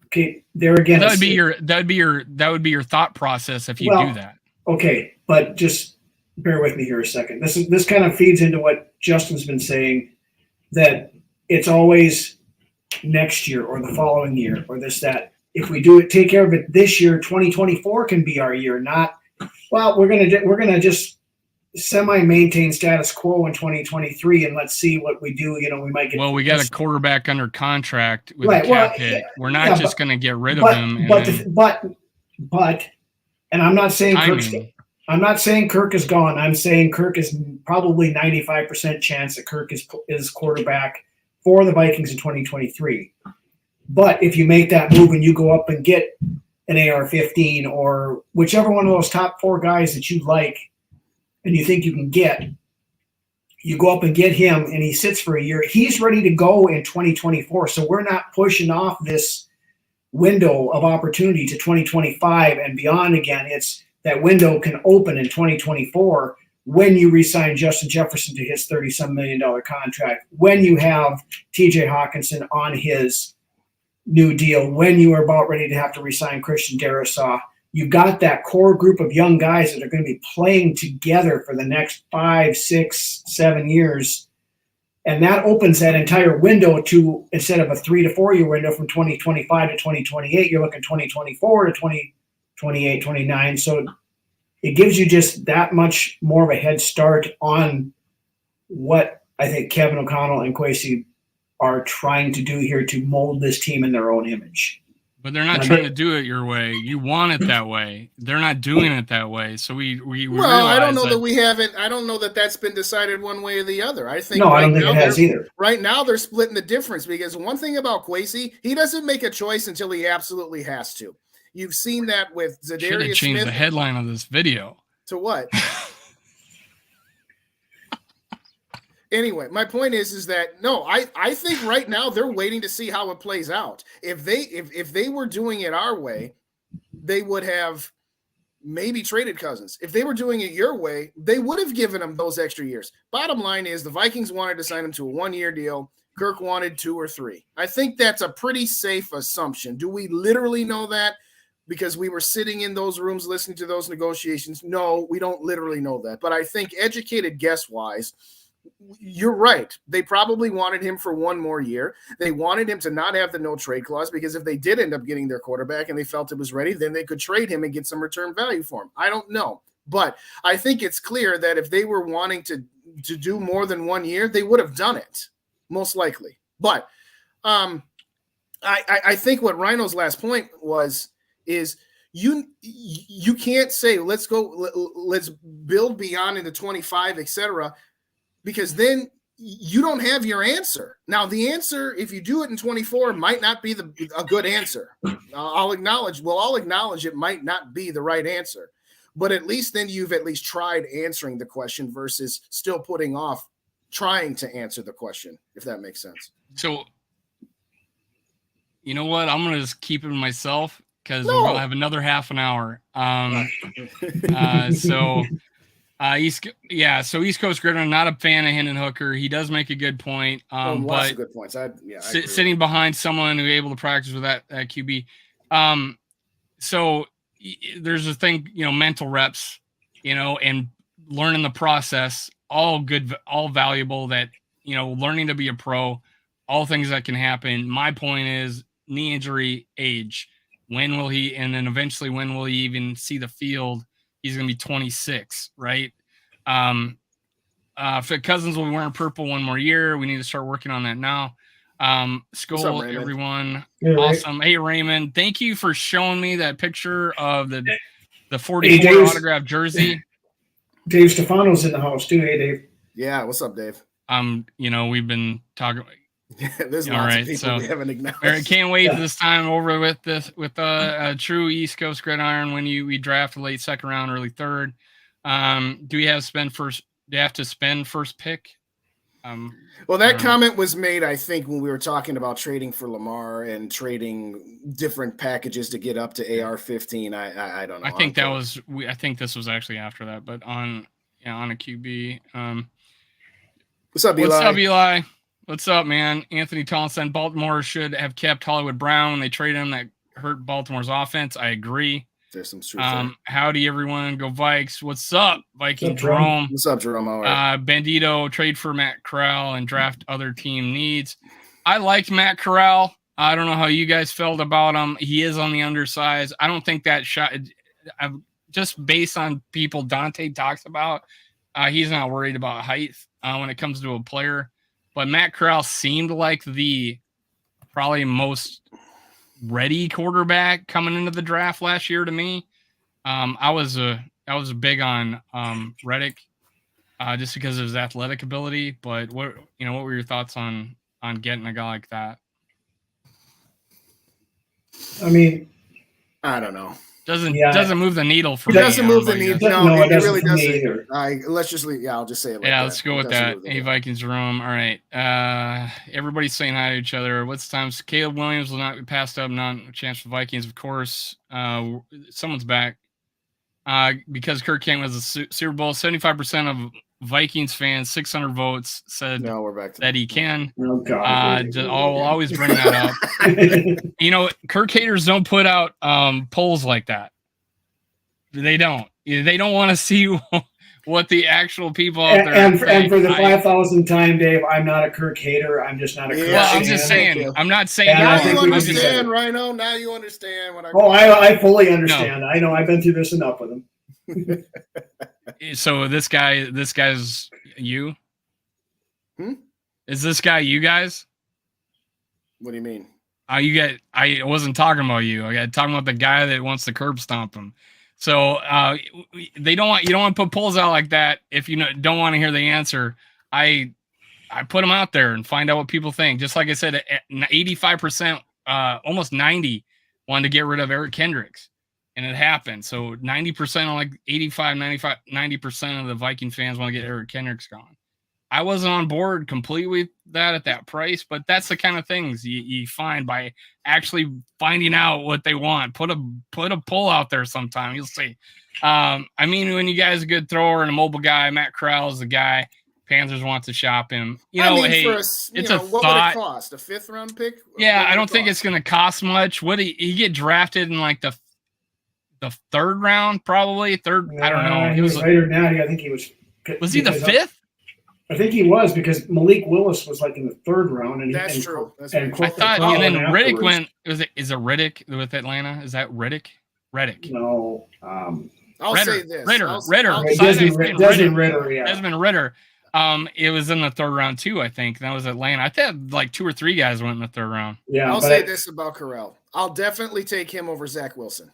Okay, there again, that would be your thought process if you do that. Okay, but just bear with me here a second. This kind of feeds into what Justin's been saying, that it's always next year or the following year or this, that. If we do it, take care of it this year, 2024 can be our year. Not, well, we're gonna just semi-maintain status quo in 2023 and let's see what we do. We might get. Well, we got a quarterback under contract with a cap hit. We're not just going to get rid of him. But, and I'm not saying Kirk is gone. I'm saying Kirk is probably 95% chance that Kirk is quarterback for the Vikings in 2023. But if you make that move and you go up and get an AR-15 or whichever one of those top 4 guys that you like and you think you can get, you go up and get him and he sits for a year, he's ready to go in 2024. So we're not pushing off this window of opportunity to 2025 and beyond again. It's that window can open in 2024 when you re-sign Justin Jefferson to his $30-some million contract, when you have TJ Hawkinson on his new deal, when you are about ready to have to re-sign Christian Darrisaw. You've got that core group of young guys that are going to be playing together for the next 5, 6, 7 years. And that opens that entire window to, instead of a 3 to 4 year window from 2025 to 2028, you're looking 2024 to 2028, 29. So it gives you just that much more of a head start on what I think Kevin O'Connell and Kwesi are trying to do here to mold this team in their own image. But they're not trying to do it your way. You want it that way. They're not doing it that way. So we well, I don't know that we haven't. I don't know that that's been decided one way or the other. I think I don't think it has either. Right now, they're splitting the difference because one thing about Kwesi, he doesn't make a choice until he absolutely has to. You've seen that with Zadarius Smith. Should have changed the headline of this video. To what? Anyway, my point is that no, I think right now they're waiting to see how it plays out. If they were doing it our way, they would have maybe traded Cousins. If they were doing it your way, they would have given him those extra years. Bottom line is the Vikings wanted to sign him to a 1-year deal. Kirk wanted 2 or 3. I think that's a pretty safe assumption. Do we literally know that because we were sitting in those rooms listening to those negotiations? No, we don't literally know that. But I think educated guess-wise, you're right. They probably wanted him for 1 more year. They wanted him to not have the no trade clause because if they did end up getting their quarterback and they felt it was ready, then they could trade him and get some return value for him. I don't know. But I think it's clear that if they were wanting to do more than 1 year, they would have done it, most likely. But I think what Rhino's last point is you can't say let's build beyond into 25, etc., because then you don't have your answer. Now, the answer, if you do it in 24, might not be a good answer. I'll acknowledge it might not be the right answer. But at least then you've at least tried answering the question versus still putting off trying to answer the question, if that makes sense. So, you know what? I'm going to just keep it to myself because we're going to have another half an hour. East Coast Gridiron, not a fan of Hendon Hooker. He does make a good point. Lots of good points. Sitting behind someone who's able to practice with that QB. So there's a thing, mental reps, and learning the process, all good, all valuable that, learning to be a pro, all things that can happen. My point is knee injury, age. When will he even see the field? He's going to be 26, right? If Cousins will be wearing purple 1 more year, we need to start working on that now. Skull, everyone. Hey, awesome. Hey, Raymond, thank you for showing me that picture of the 44 autograph jersey. Dave Stefano's in the house too. Hey, Dave. Yeah, what's up, Dave? We've been talking. There's lots of people we haven't acknowledged. All right, can't wait this time over with a true East Coast Gridiron when we draft a late second round, early third. Do we have to spend first pick? Well, that comment was made, I think, when we were talking about trading for Lamar and trading different packages to get up to AR-15. I don't know. I think this was actually after that, but on a QB. What's up, Eli? What's up, Eli? What's up, man? Anthony Townsend. Baltimore should have kept Hollywood Brown when they traded him. That hurt Baltimore's offense. I agree. There's some truth there. Howdy, everyone. Go Vikes. What's up, Viking Jerome? What's up, Jerome? All right. Bandito, trade for Matt Corral and draft other team needs. I liked Matt Corral. I don't know how you guys felt about him. He is on the undersize. I don't think that shot – just based on people Dante talks about, he's not worried about height when it comes to a player. But Matt Corral seemed like the probably most ready quarterback coming into the draft last year to me. I was big on Reddick just because of his athletic ability. But what were your thoughts on getting a guy like that? I mean, I don't know. Doesn't move the needle for me. It doesn't move the needle. No, it really doesn't. Let's just leave. Yeah, I'll just say it like that. Let's go with that. Hey, Vikings room. All right. Everybody's saying hi to each other. What's the time? Caleb Williams will not be passed up. Not a chance for the Vikings, of course. Someone's back. Because Kirk King was a Super Bowl, 75% of Vikings fans, 600 votes, said that he can. Oh, God. I'll always bring that up. Kirk haters don't put out polls like that. They don't. They don't want to see what the actual people out there and for the 5,000th time, Dave, I'm not a Kirk hater. I'm just not a Kirk fan. Well, I'm just saying. I'm not saying. Now you understand, Rhino. Now you understand what I fully understand. No. I know. I've been through this enough with him. So this guy's you? Is this guy you guys? What do you mean? I wasn't talking about you. I got talking about the guy that wants to curb stomp him. So you don't want to put polls out like that if you don't want to hear the answer. I put them out there and find out what people think. Just like I said, 85%, almost 90, wanted to get rid of Eric Kendricks. And it happened. So 90%, like 85, 95, 90% of the Viking fans want to get Eric Kendricks gone. I wasn't on board completely with that at that price, but that's the kind of things you find by actually finding out what they want. Put a poll out there sometime. You'll see. I mean, when you guys a good thrower and a mobile guy, Matt Corral is the guy. Panthers want to shop him. Hey, it's a what thought. Would it cost? A 5th round pick? Yeah, I don't think it's going to cost much. Would he get drafted in like the 3rd round? Probably third. I don't know. He was later than that. I think he was. Was he the 5th? I think he was because Malik Willis was like in the 3rd round, and that's true. That's I thought, and then Riddick went. Is it Riddick with Atlanta? Is that Riddick? No. I'll say this. Ritter. Desmond Ritter. Yeah. Desmond Ritter. It was in the 3rd round too. I think that was Atlanta. I thought like 2 or 3 guys went in the 3rd round. Yeah. I'll say this about Corral. I'll definitely take him over Zach Wilson.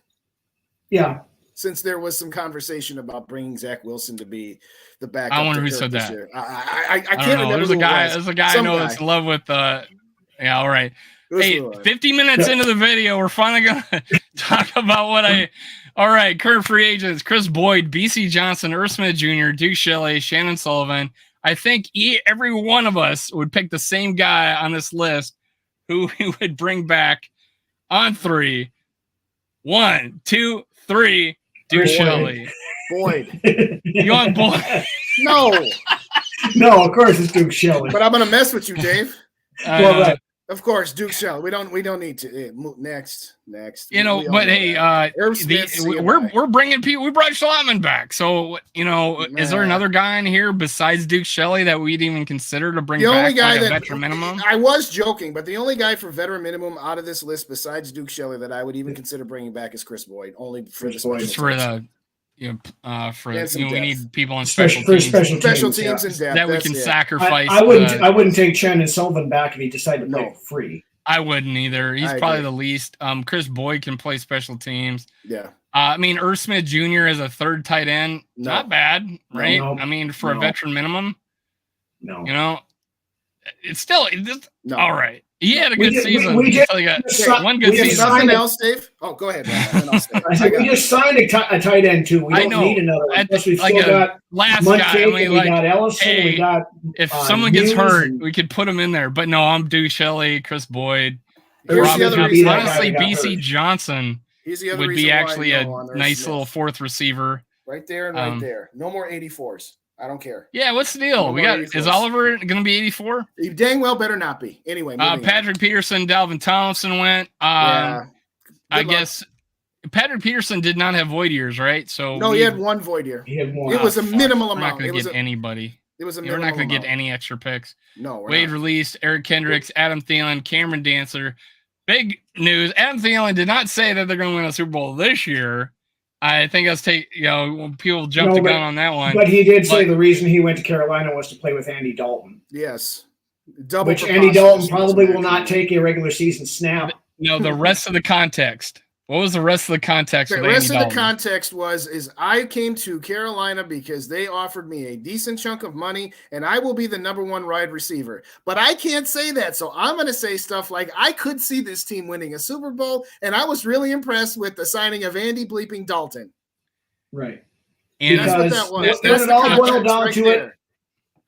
Yeah. Since there was some conversation about bringing Zach Wilson to be the backup. I wonder who said that. I can't remember. There's a guy I know that's in love with. Yeah, all right. Hey, 50 minutes into the video, we're finally gonna talk about what I. All right, current free agents: Chris Boyd, BC Johnson, Irv Smith Jr., Duke Shelley, Shannon Sullivan. I think every one of us would pick the same guy on this list who we would bring back on 3. 1, 2, 3. Duke Shelley. Boyd. You want Boyd? No. No, of course it's Duke Shelley. But I'm gonna mess with you, Dave. Right. Of course, Duke Shelley. We don't need to. Next. But hey, we're bringing people. We brought Schlotman back. So is there another guy in here besides Duke Shelley that we'd even consider to bring back? The only guy that veteran minimum. I was joking, but the only guy for veteran minimum out of this list besides Duke Shelley that I would even consider bringing back is Chris Boyd. Only for the we need people on special teams and depth that we can sacrifice. I wouldn't take Shannon Sullivan back if he decided to play free. I wouldn't either. He's probably the least. Chris Boyd can play special teams. Yeah. I mean, Irv Smith Jr. as a 3rd tight end, not bad, right? No, I mean, for a veteran minimum, it's still all right. He had a good season. We just one good season. Nothing else, Dave? Oh, go ahead. We just signed a tight end too. We don't need another one. We've still got last guy. We got Ellison. Hey, we got if someone gets hurt, we could put him in there. But no, I'm Duke Shelley, Chris Boyd. Honestly, BC Johnson would be actually a nice little 4th receiver. Right there and right there. No more 84s. I don't care. Yeah, what's the deal? Is Oliver going to be 84? He dang well better not be. Anyway, Patrick Peterson, Dalvin Tomlinson went. I guess Patrick Peterson did not have void years, right? So no, he had 1 void year. He had 1. It was a minimal amount. We're not going to get anybody. It was a minimal amount. We're not going to get any extra picks. No, Wade released, Eric Kendricks, Adam Thielen, Cameron Dancer. Big news. Adam Thielen did not say that they're going to win a Super Bowl this year. I think that's when people jump the gun on that one. But he did say the reason he went to Carolina was to play with Andy Dalton. Yes. Which Andy Dalton probably will not take a regular season snap. No, the rest of the context. What was the rest of the context? The rest of the context is I came to Carolina because they offered me a decent chunk of money and I will be the number 1 wide receiver. But I can't say that. So I'm going to say stuff like I could see this team winning a Super Bowl. And I was really impressed with the signing of Andy bleeping Dalton. Right. And that's what that was. When it all boiled down to it,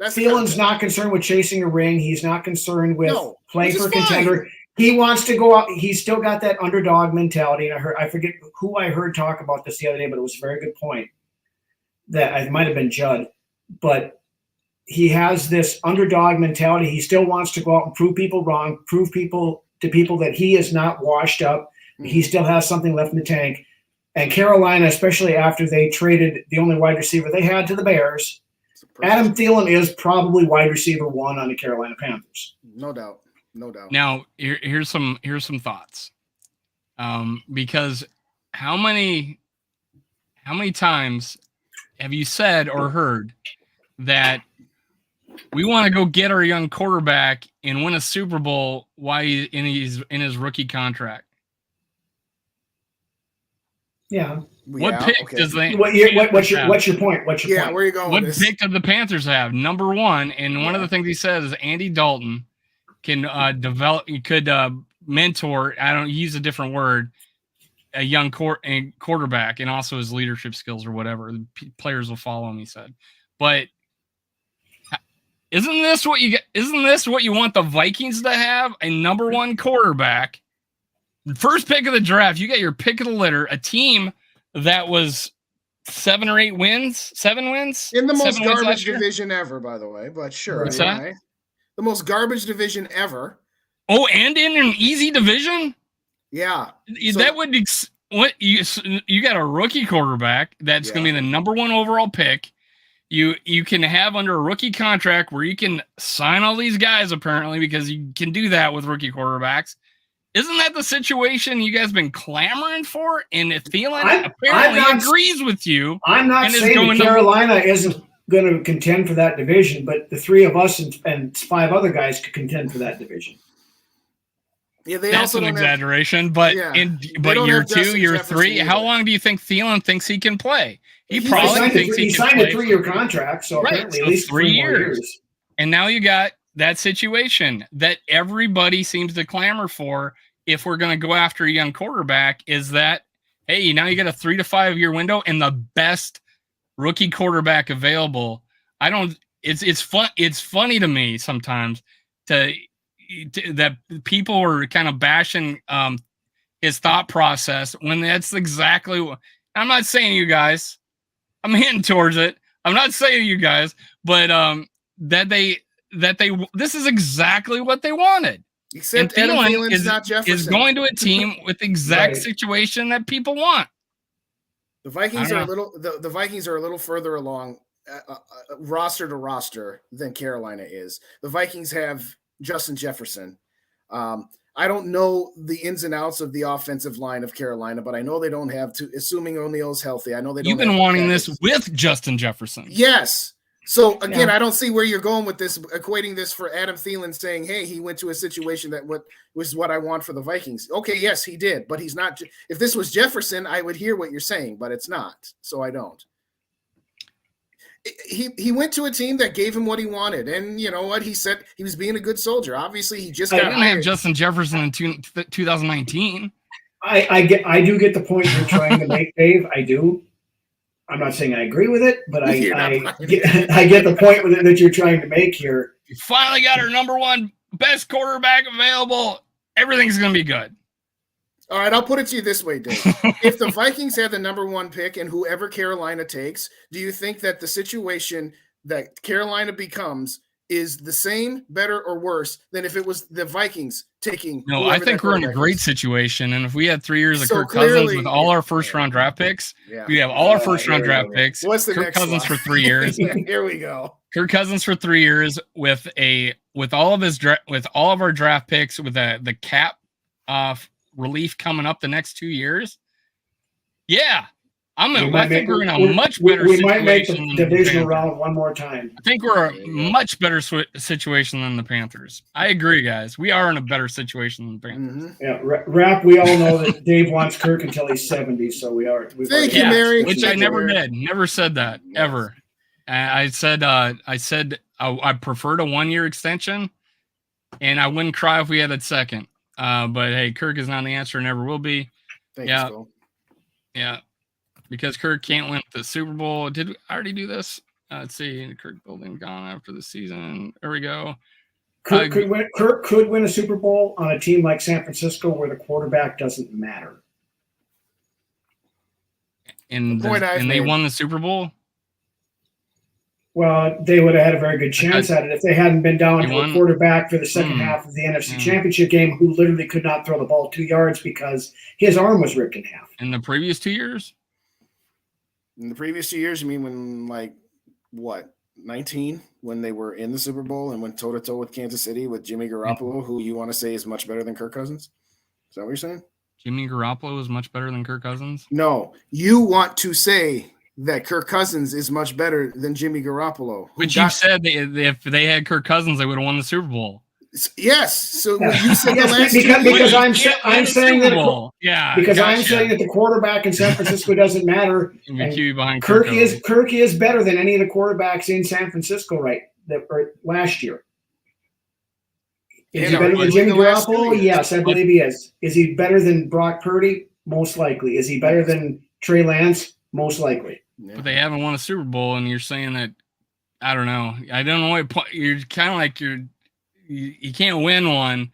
Thielen's not concerned with chasing a ring. He's not concerned with playing for a contender. He wants to go out. He's still got that underdog mentality. And I forget who I heard talk about this the other day, but it was a very good point. That it might have been Judd, but he has this underdog mentality. He still wants to go out and prove people wrong, prove people that he is not washed up. Mm-hmm. He still has something left in the tank. And Carolina, especially after they traded the only wide receiver they had to the Bears, Adam Thielen is probably wide receiver 1 on the Carolina Panthers. No doubt. No doubt. Now, here's some thoughts. Because how many times have you said or heard that we want to go get our young quarterback and win a Super Bowl while he's in his rookie contract? Yeah. What pick does they? What's your point? What's your point? Where are you going? What pick do the Panthers have? Number 1, and one of the things he says is Andy Dalton can develop. He could mentor. I don't use a different word. A young quarterback, and also his leadership skills or whatever. The players will follow him. He said, but Isn't this what you get? Isn't this what you want the Vikings to have? A number one quarterback. First pick of the draft, you get your pick of the litter, a team that was 7 or 8 wins, 7 wins in the most 7 wins garbage last year? division ever, by the way. But sure, What's that? right? The most garbage division ever. Oh, and in an easy division? Yeah. That would what you got a rookie quarterback that's going to be the number one overall pick. You can have under a rookie contract where you can sign all these guys apparently because you can do that with rookie quarterbacks. Isn't that the situation you guys been clamoring for? And if Thielen apparently agrees with you, I'm not saying Carolina isn't going to contend for that division, but the 3 of us and 5 other guys could contend for that division. Yeah, they that's also an exaggeration, but but year 2, year 3, how long do you think Thielen thinks he can play? He probably thinks he can signed a 3-year contract, so apparently at least 3 years. And now you got that situation that everybody seems to clamor for. If we're going to go after a young quarterback, is that, hey, now you got a 3 to 5 year window and the best rookie quarterback available. It's fun. It's funny to me sometimes that people are kind of bashing his thought process when that's exactly what I'm not saying you guys, I'm hinting towards it. I'm not saying you guys, but this is exactly what they wanted. Except Adam Thielen's not Jefferson. Is going to a team with the exact situation that people want. The Vikings are the Vikings are a little further along roster to roster than Carolina is. The Vikings have Justin Jefferson. I don't know the ins and outs of the offensive line of Carolina, but I know they don't have to. Assuming O'Neal's healthy, I know they don't. You've been wanting this with Justin Jefferson. Yes. So again, I don't see where you're going with this, equating this for Adam Thielen saying, hey, he went to a situation that was what I want for the Vikings. Okay, yes, he did, but he's not. If this was Jefferson, I would hear what you're saying, but it's not. So I don't. He went to a team that gave him what he wanted. And you know what? He said he was being a good soldier. Obviously, he just got didn't have Justin Jefferson in 2019. I do get the point you're trying to make, Dave. I do. I'm not saying I agree with it, but I get the point that you're trying to make here. You finally got our number one best quarterback available. Everything's going to be good. All right, I'll put it to you this way, Dave. If the Vikings had the number one pick and whoever Carolina takes, do you think that the situation that Carolina becomes is the same, better, or worse than if it was the Vikings taking? No, I think we're in a great situation. And if we had 3 years of Kirk Cousins with all our first-round draft picks, we have all our first-round draft picks. What's the Kirk next Cousins slide? for 3 years. Here we go. Kirk Cousins for 3 years with all of our draft picks with the cap relief coming up the next 2 years. Yeah. I think we're in a much better situation. We might make the divisional round one more time. I think we're a much better situation than the Panthers. I agree, guys. We are in a better situation than the Panthers. Mm-hmm. Yeah, Rap, we all know that Dave wants Kirk until he's 70, so we are. Thank you, Mary. Which I never did. Never said that, ever. I said I preferred a 1-year extension, and I wouldn't cry if we had a second. But, hey, Kirk is not the answer, never will be. Thank you, Phil. Yeah. Because Kirk can't win the Super Bowl. Did I already do this? Let's see. Kirk building gone after the season. There we go. Kirk could win a Super Bowl on a team like San Francisco where the quarterback doesn't matter. And they won the Super Bowl? Well, they would have had a very good chance at it if they hadn't been down to a quarterback for the second half of the NFC Championship game who literally could not throw the ball 2 yards because his arm was ripped in half. In the previous 2 years? In the previous 2 years, you mean when, 19, when they were in the Super Bowl and went toe-to-toe with Kansas City with Jimmy Garoppolo, who you want to say is much better than Kirk Cousins? Is that what you're saying? Jimmy Garoppolo is much better than Kirk Cousins? No. You want to say that Kirk Cousins is much better than Jimmy Garoppolo. Which you said if they had Kirk Cousins, they would have won the Super Bowl. Yes. So you said because I'm saying that I'm saying that the quarterback in San Francisco doesn't matter. And Kirk is better than any of the quarterbacks in San Francisco last year. Is he better than Jimmy Garoppolo? Yes, I believe he is. Is he better than Brock Purdy? Most likely. Is he better than Trey Lance? Most likely. But they haven't won a Super Bowl, and you're saying that I don't know. I don't know what point you're kind of like you can't win one,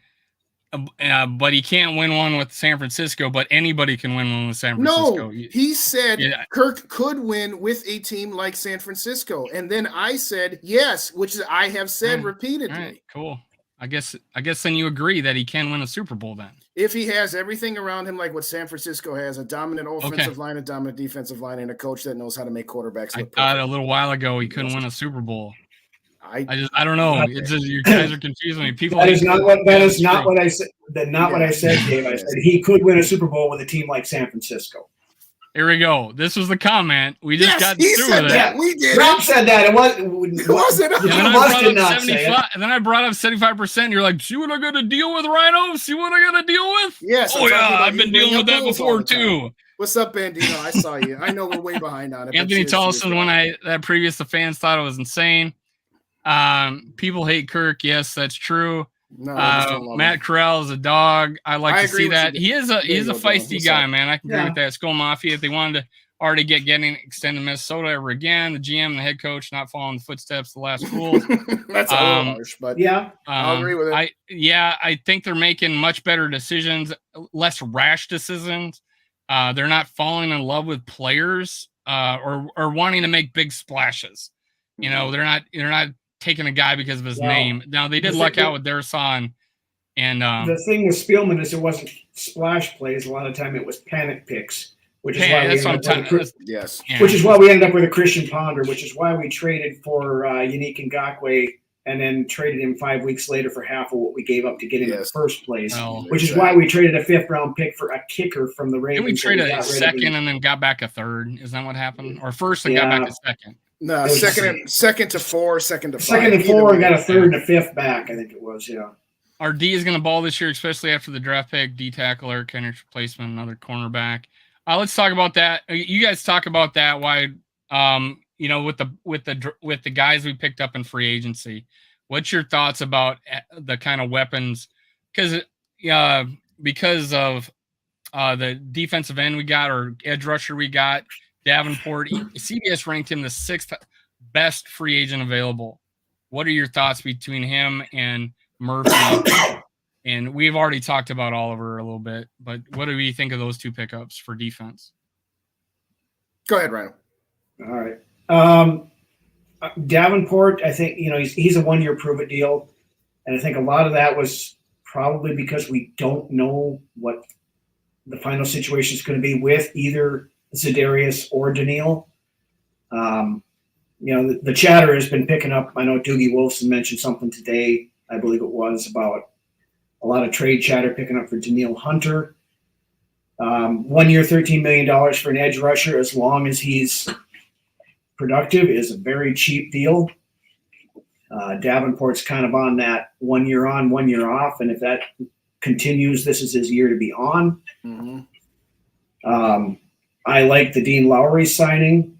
but he can't win one with San Francisco. But anybody can win one with San Francisco. No, he said Kirk could win with a team like San Francisco, and then I said yes, which I have said repeatedly. All right, cool. I guess then you agree that he can win a Super Bowl then. If he has everything around him like what San Francisco has, a dominant offensive line, a dominant defensive line, and a coach that knows how to make quarterbacks look I thought a little while ago he couldn't win a Super Bowl. I don't know. It's just, you guys are confusing me. People that is not what I said. What I said, Dave. I said he could win a Super Bowl with a team like San Francisco. Here we go. This was the comment. We just got through with it. We did. Rob said that. It wasn't. And then I brought up 75%. You're like, see what I got to deal with, Rhino? See what I got to deal with? Yes. Oh, yeah. I've been dealing with that before, too. What's up, Bandino? I saw you. I know we're way behind on it. Anthony Tolson, the fans thought it was insane. People hate Kirk. Yes, that's true. No, Matt Corral is a dog. I like to see that. He's a feisty guy, man. I can agree with that. Skull Mafia. If they wanted to already getting extended Minnesota ever again, the GM and the head coach not following the footsteps of the last schools. That's a little harsh, but I'll agree with it. I think they're making much better decisions, less rash decisions. They're not falling in love with players or wanting to make big splashes. You know, they're not taking a guy because of his name. Now they did luck out with Darasan, and the thing with Spielman is it wasn't splash plays. A lot of time it was panic picks, which is why which is why we ended up with a Christian Ponder, which is why we traded for Yannick Ngakoue and then traded him 5 weeks later for half of what we gave up to get him in the first place. Which is why we traded a 5th round pick for a kicker from the Ravens. Did we traded a second and then got back a third? Is that what happened? Or first and got back a second? No, second to 4, second to 5. Second to 4, and got a third and a 5th back, I think it was, Our D is going to ball this year, especially after the draft pick, D tackle, Eric Henry's replacement, another cornerback. Let's talk about that. You guys talk about that. Why, with the guys we picked up in free agency, what's your thoughts about the kind of weapons? Because of the defensive end we got or edge rusher we got, Davenport, CBS ranked him the 6th best free agent available. What are your thoughts between him and Murphy? And we've already talked about Oliver a little bit, but what do we think of those two pickups for defense? Go ahead, Ryan. All right. Davenport, I think, he's a 1-year prove-it deal. And I think a lot of that was probably because we don't know what the final situation is going to be with either Za'Darius or Daniil. The chatter has been picking up. I know Doogie Wolfson mentioned something today, I believe it was, about a lot of trade chatter picking up for Daniil Hunter. 1 year, $13 million for an edge rusher, as long as he's productive, is a very cheap deal. Davenport's kind of on that 1 year on, 1 year off, and if that continues, this is his year to be on. Mm-hmm. I like the Dean Lowry signing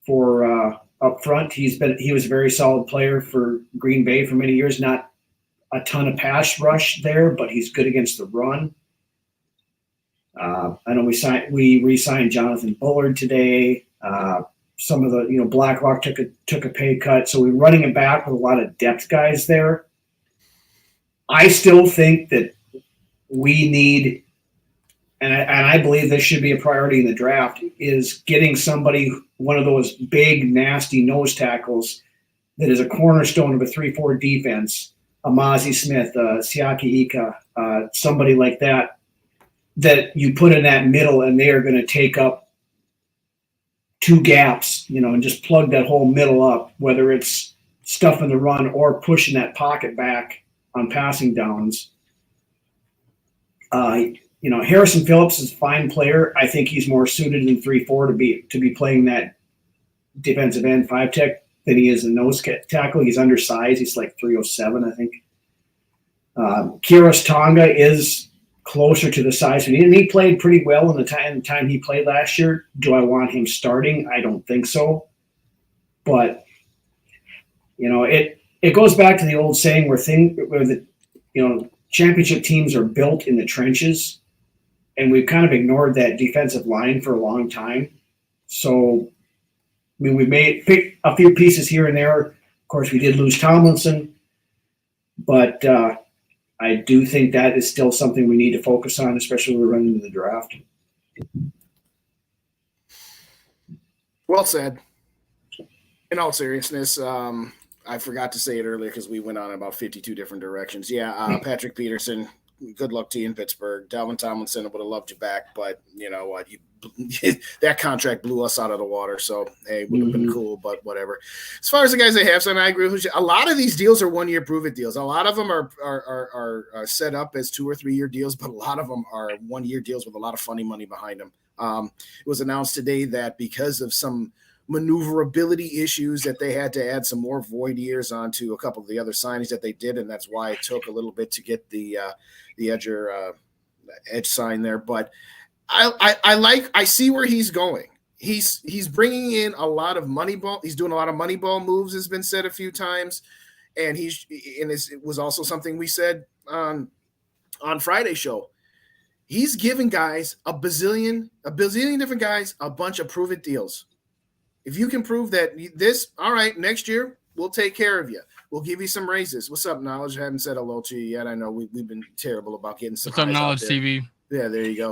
for up front. He was a very solid player for Green Bay for many years. Not a ton of pass rush there, but he's good against the run. I know we re-signed Jonathan Bullard today. Some of the Blacklock took a pay cut, so we're running it back with a lot of depth guys there. I still think that we need. And I believe this should be a priority in the draft, is getting somebody, one of those big, nasty nose tackles that is a cornerstone of a 3-4 defense, a Mozzie Smith, Siaki Ika, somebody like that you put in that middle, and they are going to take up 2 gaps, and just plug that whole middle up, whether it's stuffing the run or pushing that pocket back on passing downs. Harrison Phillips is a fine player. I think he's more suited in 3-4 to be playing that defensive end 5 tech than he is a nose tackle. He's undersized. He's like 307, I think. Kiros Tonga is closer to the size. And he played pretty well in the time he played last year. Do I want him starting? I don't think so. But, it goes back to the old saying where the championship teams are built in the trenches. And we've kind of ignored that defensive line for a long time. So, mean, we picked a few pieces here and there. Of course, we did lose Tomlinson, but I do think that is still something we need to focus on, especially when we're running into the draft. Well said. In all seriousness, I forgot to say it earlier because we went on about 52 different directions. Yeah, Patrick Peterson, good luck to you in Pittsburgh. Dalvin Tomlinson, I would have loved you back, but you know what? That contract blew us out of the water. So, hey, would have been cool, but whatever. As far as the guys they have signed, I agree with you. A lot of these deals are 1 year prove-it deals. A lot of them are set up as 2 or 3 year deals, but a lot of them are 1 year deals with a lot of funny money behind them. It was announced today that because of some maneuverability issues that they had to add some more void years onto a couple of the other signings that they did, and that's why it took a little bit to get the edge sign there. But I see where he's going. He's bringing in a lot of money ball. He's doing a lot of money ball moves, has been said a few times, and it was also something we said on Friday's show. He's giving guys a bazillion different guys a bunch of prove-it deals. If you can prove that this, all right, next year we'll take care of you. We'll give you some raises. What's up, Knowledge? I haven't said hello to you yet. I know we've been terrible about getting some. What's up, Knowledge TV? Yeah, there you go.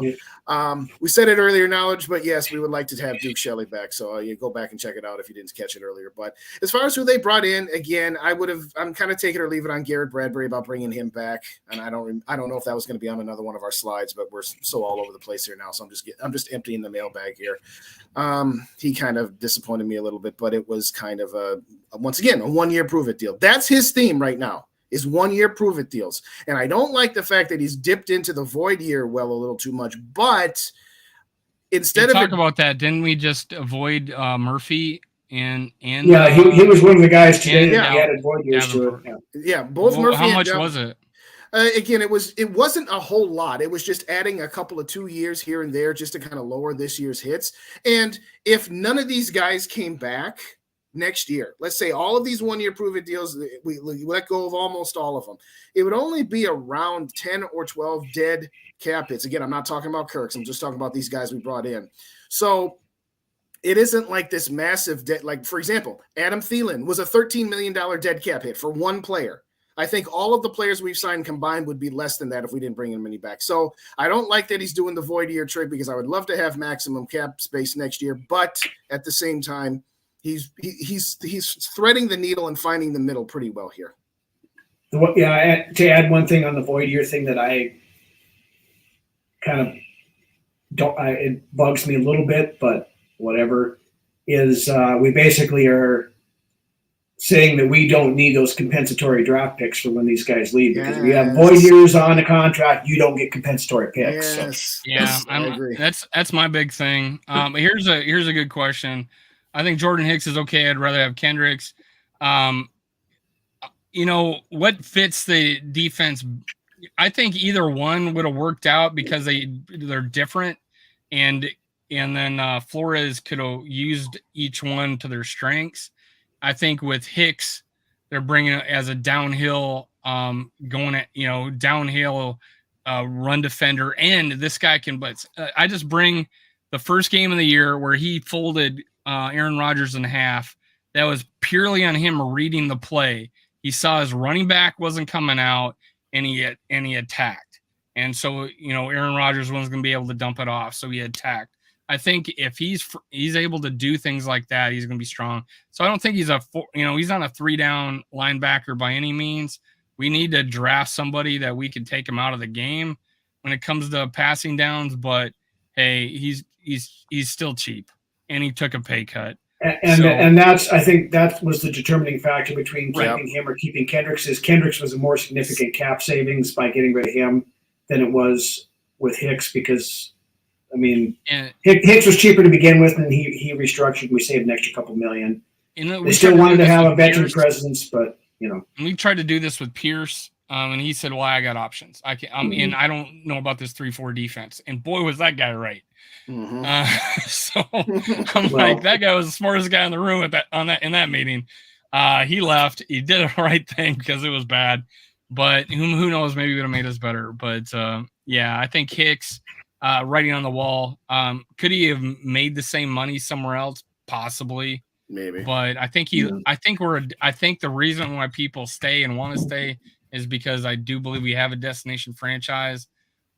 We said it earlier, Knowledge, but yes, we would like to have Duke Shelley back. So you go back and check it out if you didn't catch it earlier. But as far as who they brought in, again, I'm kind of take it or leave it on Garrett Bradbury about bringing him back. And I don't know if that was going to be on another one of our slides, but we're so all over the place here now. So I'm just emptying the mailbag here. He kind of disappointed me a little bit, but it was kind of once again, a 1 year prove it deal. That's his theme right now. Is 1 year prove it deals. And I don't like the fact that he's dipped into the void year well a little too much, but instead of about that, didn't we just avoid Murphy and yeah, he was one of the guys today that he added void years to it. Yeah, both Murphy. How much was it? Again, it wasn't a whole lot. It was just adding a couple of 2 years here and there just to kind of lower this year's hits. And if none of these guys came back next year, let's say all of these 1 year prove-it deals, we let go of almost all of them, it would only be around 10 or 12 dead cap hits. Again, I'm not talking about Kirks. I'm just talking about these guys we brought in. So it isn't like this massive debt. Like, for example, Adam Thielen was a $13 million dead cap hit for one player. I think all of the players we've signed combined would be less than that if we didn't bring him any back. So I don't like that he's doing the void year trick because I would love to have maximum cap space next year. But at the same time, he's threading the needle and finding the middle pretty well here. Yeah, to add one thing on the void year thing that I kind of don't, it bugs me a little bit, but whatever, is we basically are saying that we don't need those compensatory draft picks for when these guys leave because we have void years on the contract. You don't get compensatory picks. Yes. So. Yeah, I agree. That's my big thing. Here's a good question. I think Jordan Hicks is okay. I'd rather have Kendricks. What fits the defense? I think either one would have worked out because they're different, and then Flores could have used each one to their strengths. I think with Hicks, they're bringing it as a downhill, downhill run defender, and this guy can blitz. I just bring the first game of the year where he folded Aaron Rodgers in half. That was purely on him reading the play. He saw his running back wasn't coming out, and he attacked. And so, Aaron Rodgers wasn't going to be able to dump it off, so he attacked. I think if he's able to do things like that, he's going to be strong. So I don't think he's not a 3-down linebacker by any means. We need to draft somebody that we can take him out of the game when it comes to passing downs. But hey, he's still cheap, and he took a pay cut. And that's, I think that was the determining factor between keeping him or keeping Kendricks. Is Kendricks was a more significant cap savings by getting rid of him than it was with Hicks because. I mean, Hicks was cheaper to begin with, and he restructured. We saved an extra couple million. They still wanted to have a veteran presence, but And we tried to do this with Pierce, and he said, "Well, I got options. I don't know about this 3-4 defense." And boy, was that guy right. So I'm like, that guy was the smartest guy in the room in that meeting. He left. He did the right thing because it was bad, but who knows? Maybe it would have made us better. But I think Hicks. Writing on the wall. Could he have made the same money somewhere else? Possibly. Maybe. But I think I think the reason why people stay and want to stay is because I do believe we have a destination franchise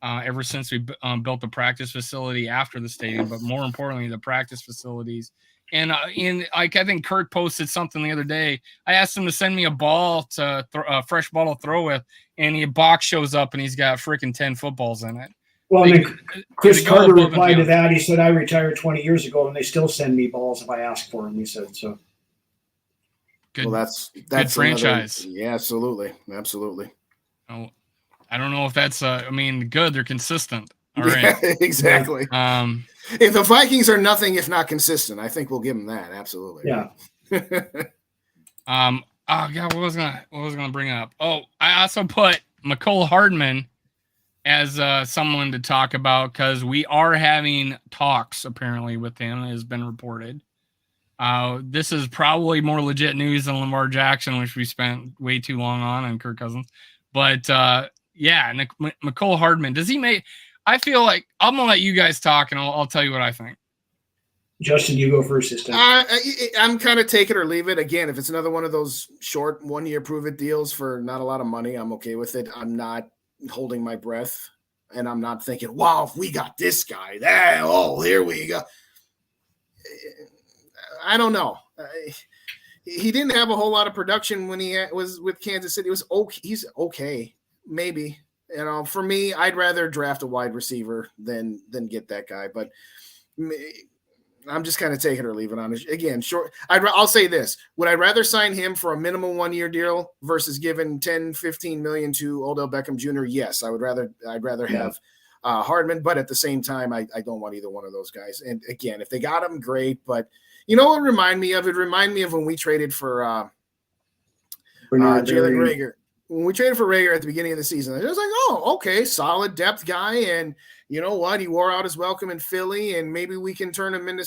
ever since we built the practice facility after the stadium, but more importantly, the practice facilities. And I think Kurt posted something the other day. I asked him to send me a ball a fresh ball to throw with, and a box shows up and he's got freaking 10 footballs in it. Well, I mean, Chris Carter replied to that. He said, I retired 20 years ago, and they still send me balls if I ask for them, he said. So, well, that's good franchise. Yeah, absolutely. Absolutely. Oh, I don't know if that's, good. They're consistent. All right. Yeah, exactly. If the Vikings are nothing if not consistent, I think we'll give them that. Absolutely. Yeah. Oh, God, what was I going to bring up? Oh, I also put Mecole Hardman as someone to talk about because we are having talks apparently with him, it has been reported. This is probably more legit news than Lamar Jackson, which we spent way too long on, and Kirk Cousins. But yeah, Mecole Hardman, does he make? I feel like I'm gonna let you guys talk, and I'll tell you what I think. Justin, you go first this time. I'm kind of take it or leave it. Again, if it's another one of those short 1 year prove it deals for not a lot of money, I'm okay with it. I'm not holding my breath, and I'm not thinking, wow, if we got this guy, here we go. I don't know. He didn't have a whole lot of production when he was with Kansas City. It was okay. He's okay, maybe. For me, I'd rather draft a wide receiver than get that guy. But I'm just kind of taking it or leaving on it. Again, short. I'll say this: would I rather sign him for a minimum 1 year deal versus giving 10, 15 million to Odell Beckham Jr.? Yes, I'd rather have Hardman, but at the same time, I don't want either one of those guys. And again, if they got him, great. But you know what remind me of? It reminded me of when we traded for Jalen Reagor. When we traded for Reagor at the beginning of the season, I was like, oh, okay, solid depth guy. And you know what? He wore out his welcome in Philly, and maybe we can turn him into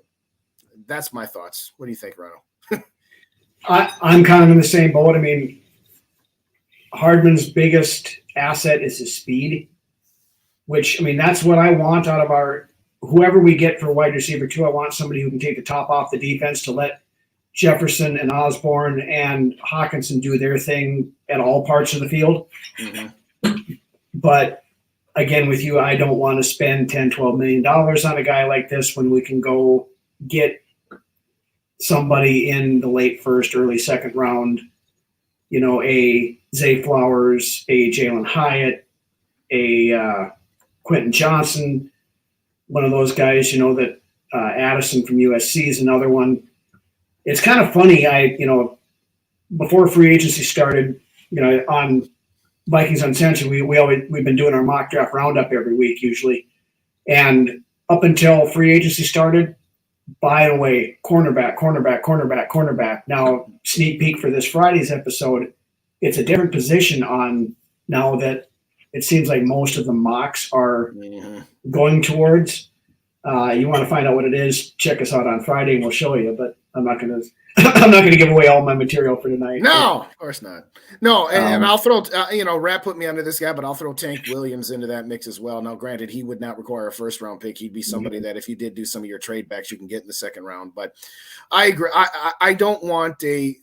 – that's my thoughts. What do you think, Rano? I'm kind of in the same boat. I mean, Hardman's biggest asset is his speed, which, I mean, that's what I want out of our – whoever we get for wide receiver 2, I want somebody who can take the top off the defense to let Jefferson and Osborne and Hawkinson do their thing at all parts of the field. Mm-hmm. But again, with you, I don't want to spend $10, $12 million on a guy like this when we can go get somebody in the late first, early second round, you know, a Zay Flowers, a Jalen Hyatt, a Quentin Johnson, one of those guys, you know, that Addison from USC is another one. It's kind of funny. Before free agency started, you know, on Vikings Uncensored, we've been doing our mock draft roundup every week usually, and up until free agency started, buying away cornerback. Now, sneak peek for this Friday's episode, it's a different position on now that it seems like most of the mocks are going towards. You want to find out what it is? Check us out on Friday, and we'll show you. But I'm not going to give away all my material for tonight. No, of course not. No, and I'll throw. Rat put me under this guy, but I'll throw Tank Williams into that mix as well. Now, granted, he would not require a first round pick. He'd be somebody that if you did do some of your trade backs, you can get in the second round. But I agree. I don't want a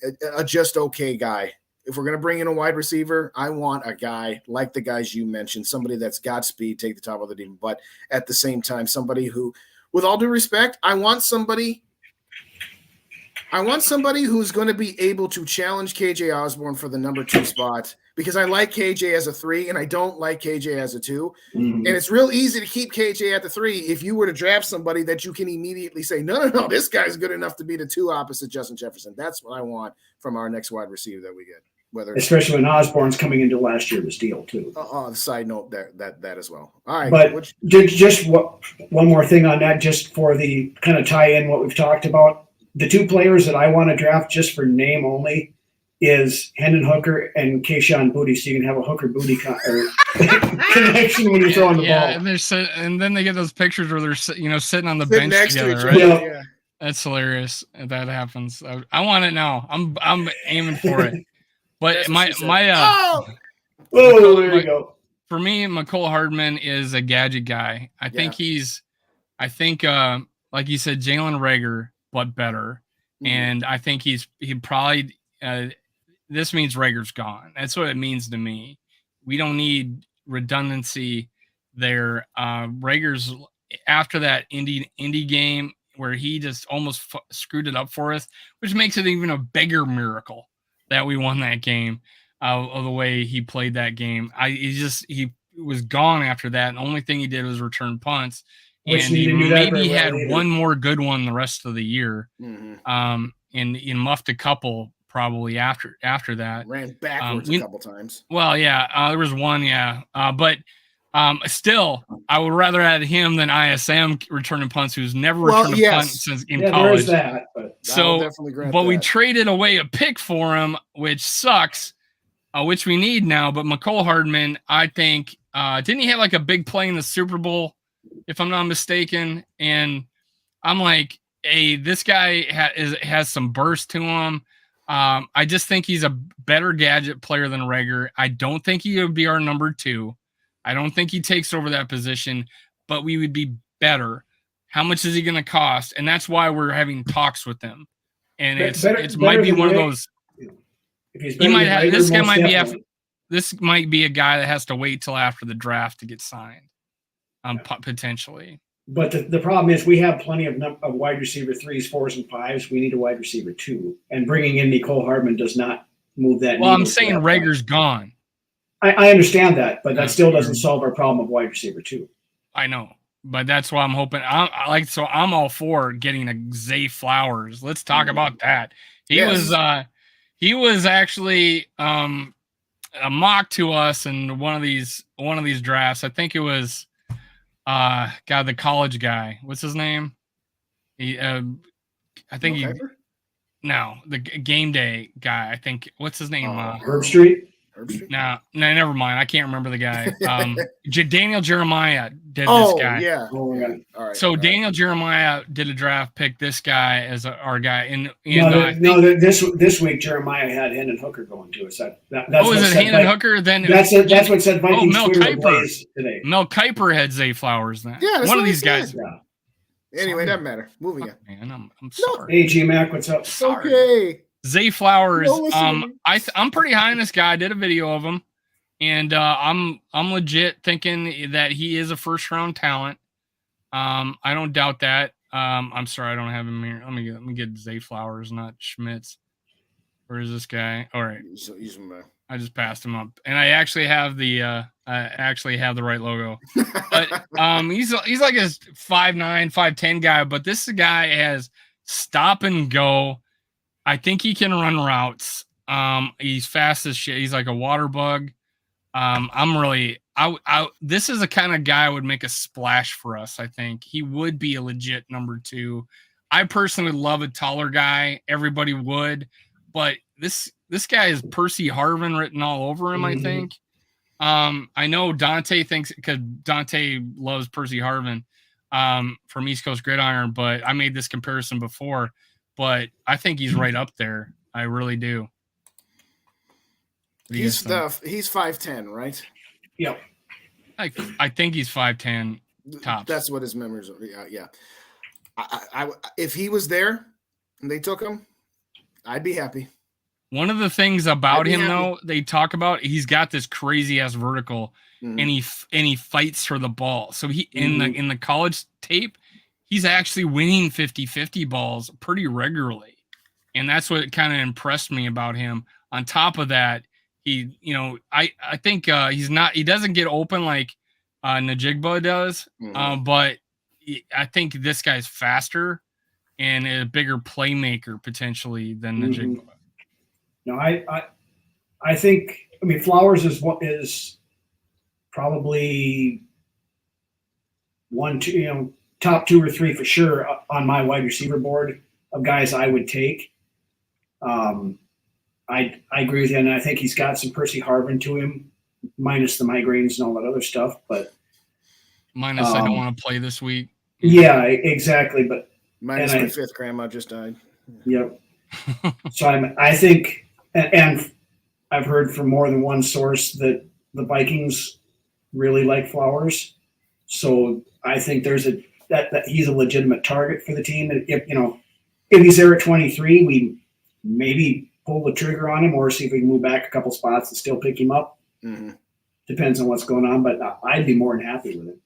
just okay guy. If we're going to bring in a wide receiver, I want a guy like the guys you mentioned, somebody that's got speed, take the top of the team, but at the same time, somebody who, with all due respect, I want somebody who's going to be able to challenge KJ Osborne for the number 2 spot, because I like KJ as a 3 and I don't like KJ as a 2. Mm-hmm. And it's real easy to keep KJ at the 3 if you were to draft somebody that you can immediately say, no, this guy's good enough to be the 2 opposite Justin Jefferson. That's what I want from our next wide receiver that we get. Especially when Osborne's coming into last year's deal too. On the side note, that as well. All right, but just one more thing on that, just for the kind of tie in what we've talked about. The 2 players that I want to draft just for name only is Hendon Hooker and Kayshon Boutte, so you can have a Hooker Boutte connection when you're throwing the ball. And then they get those pictures where they're sitting on the bench together, right? Yeah. That's hilarious if that happens. I want it now. I'm aiming for it. But there you go. For me, Mecole Hardman is a gadget guy. I think like you said, Jalen Reagor, but better. And I think he probably this means Rager's gone. That's what it means to me. We don't need redundancy there. Rager's after that Indy game where he just almost screwed it up for us, which makes it even a bigger miracle that we won that game of the way he played that game. He was gone after that, and the only thing he did was return punts. And he maybe had one more good one the rest of the year. And he muffed a couple probably after that. Ran backwards a couple times. Well, yeah, there was one, yeah. But still, I would rather have him than ISM returning punts, who's never returned a punt since in college. That, but we traded away a pick for him, which sucks, which we need now. But Mecole Hardman, I think, didn't he have like a big play in the Super Bowl, if I'm not mistaken? And I'm like, hey, this guy has some burst to him. I just think he's a better gadget player than Rager. I don't think he would be our number 2. I don't think he takes over that position, but we would be better. How much is he going to cost? And that's why we're having talks with him. And it might be one of those. He might have this guy might be this might be a guy that has to wait till after the draft to get signed, potentially. But the problem is we have plenty of wide receiver 3s, 4s, and 5s. We need a wide receiver 2, and bringing in Mecole Hardman does not move that. Well, I'm saying Rager's gone. I understand that, but that still doesn't solve our problem of wide receiver 2. I know, but that's why I'm hoping. I'm all for getting a Zay Flowers. Let's talk about that. He was actually a mock to us in one of these drafts. I think it was the college guy. What's his name? The game day guy. I think what's his name? Herb Street. No, never mind. I can't remember the guy. Daniel Jeremiah did this guy. Yeah. All right. So Daniel Jeremiah did a draft pick this guy as our guy. This week Jeremiah had Hendon Hooker going to us. Is it Hendon Hooker? Then that's what said Vikings Mel Kiper today. Mel Kiper had Zay Flowers then. Yeah, one of these guys. Yeah. Anyway, doesn't matter. Moving on. Man, I'm sorry. Hey, G-Mac, what's up? Sorry. Okay. Zay Flowers, I'm pretty high on this guy. I did a video of him, and I'm legit thinking that he is a first round talent. I don't doubt that. I'm sorry, I don't have him here. Let me get Zay Flowers, not Schmitz. Where is this guy? All right, I just passed him up, and I actually have the right logo. But he's like a 5'9", 5'10" guy, but this guy has stop and go. I think he can run routes. He's fast as shit. He's like a water bug. This is the kind of guy who would make a splash for us. I think he would be a legit number 2. I personally love a taller guy. Everybody would, but this guy is Percy Harvin written all over him. I think. I know Dante thinks because Dante loves Percy Harvin from East Coast Gridiron, but I made this comparison before. But I think he's right up there. I really do. He's 5'10", right? Yep. I think he's 5'10" tops. That's what his memories are. Yeah. I if he was there and they took him, I'd be happy. One of the things about him, though, they talk about, he's got this crazy ass vertical, and he fights for the ball. So he in the college tape, he's actually winning 50-50 balls pretty regularly. And that's what kind of impressed me about him. On top of that, I think he doesn't get open like Najigba does, but I think this guy's faster and a bigger playmaker potentially than Najigba. No, I think, Flowers is probably 1, 2, top 2 or 3 for sure on my wide receiver board of guys I would take. I agree with you, and I think he's got some Percy Harvin to him, minus the migraines and all that other stuff. But minus I don't want to play this week. Yeah, exactly. But minus my 5th grandma just died. Yep. So I think, and I've heard from more than one source that the Vikings really like Flowers. So I think there's that he's a legitimate target for the team. And if he's there at 23, we maybe pull the trigger on him or see if we can move back a couple spots and still pick him up. Mm-hmm. Depends on what's going on, but I'd be more than happy with it.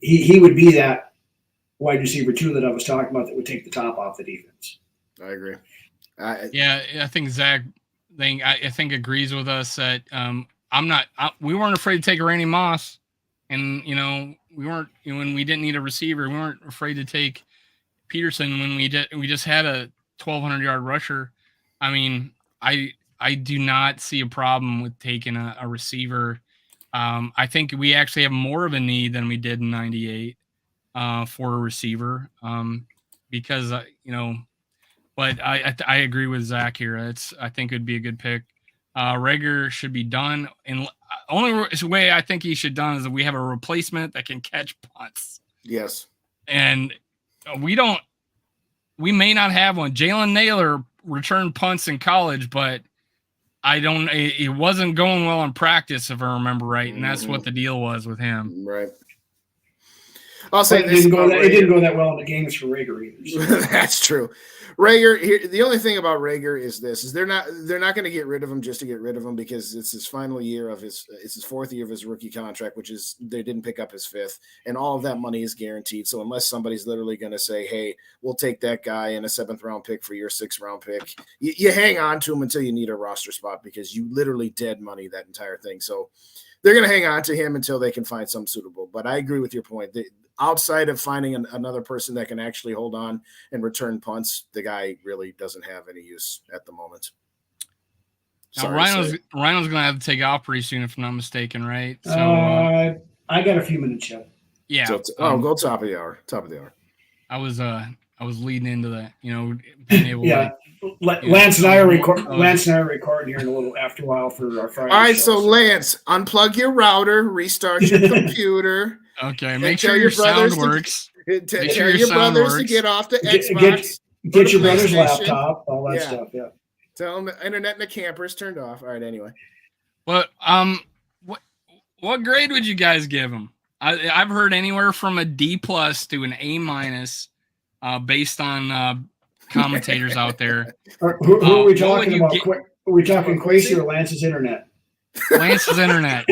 He would be that wide receiver 2 that I was talking about that would take the top off the defense. I agree. I think Zach I think agrees with us that we weren't afraid to take a Randy Moss, and we weren't when we didn't need a receiver, we weren't afraid to take Peterson when we just had a 1,200-yard rusher. I mean, I do not see a problem with taking a receiver. I think we actually have more of a need than we did in 98 for a receiver because but I agree with Zach here. I think it'd be a good pick. Reagor should be done, and only way I think he should done is that we have a replacement that can catch punts. Yes, and we may not have one. Jalen Naylor returned punts in college, but it wasn't going well in practice, if I remember right, and that's what the deal was with him. Right. I'll say it didn't go that well in the games for Reagor either. That's true. Reagor, the only thing about Reagor is they're not going to get rid of him just to get rid of him because it's his final year it's his 4th year of his rookie contract, which is they didn't pick up his 5th, and all of that money is guaranteed. So unless somebody's literally going to say, hey, we'll take that guy and a 7th round pick for your 6th round pick, you hang on to him until you need a roster spot because you literally dead money that entire thing. So they're going to hang on to him until they can find some suitable. But I agree with your point. Outside of finding another person that can actually hold on and return punts, the guy really doesn't have any use at the moment. Now, Rhino's going to have to take off pretty soon, if I'm not mistaken, right? So I got a few minutes yet. Yeah. So go top of the hour. Top of the hour. I was leading into that, being able yeah. Lance and I are recording here in a little after a while for our Friday. All right, show, so Lance, unplug your router, restart your computer. Okay, make sure your sound works. Tell your brothers to get off the Xbox. Get your brother's laptop, all that stuff. Yeah. Tell them the internet in the camper is turned off. All right. Anyway. Well, what grade would you guys give him? I've heard anywhere from a D+ to an A- based on commentators out there. Who are we talking about? Are we talking Quasi or Lance's internet? Lance's internet.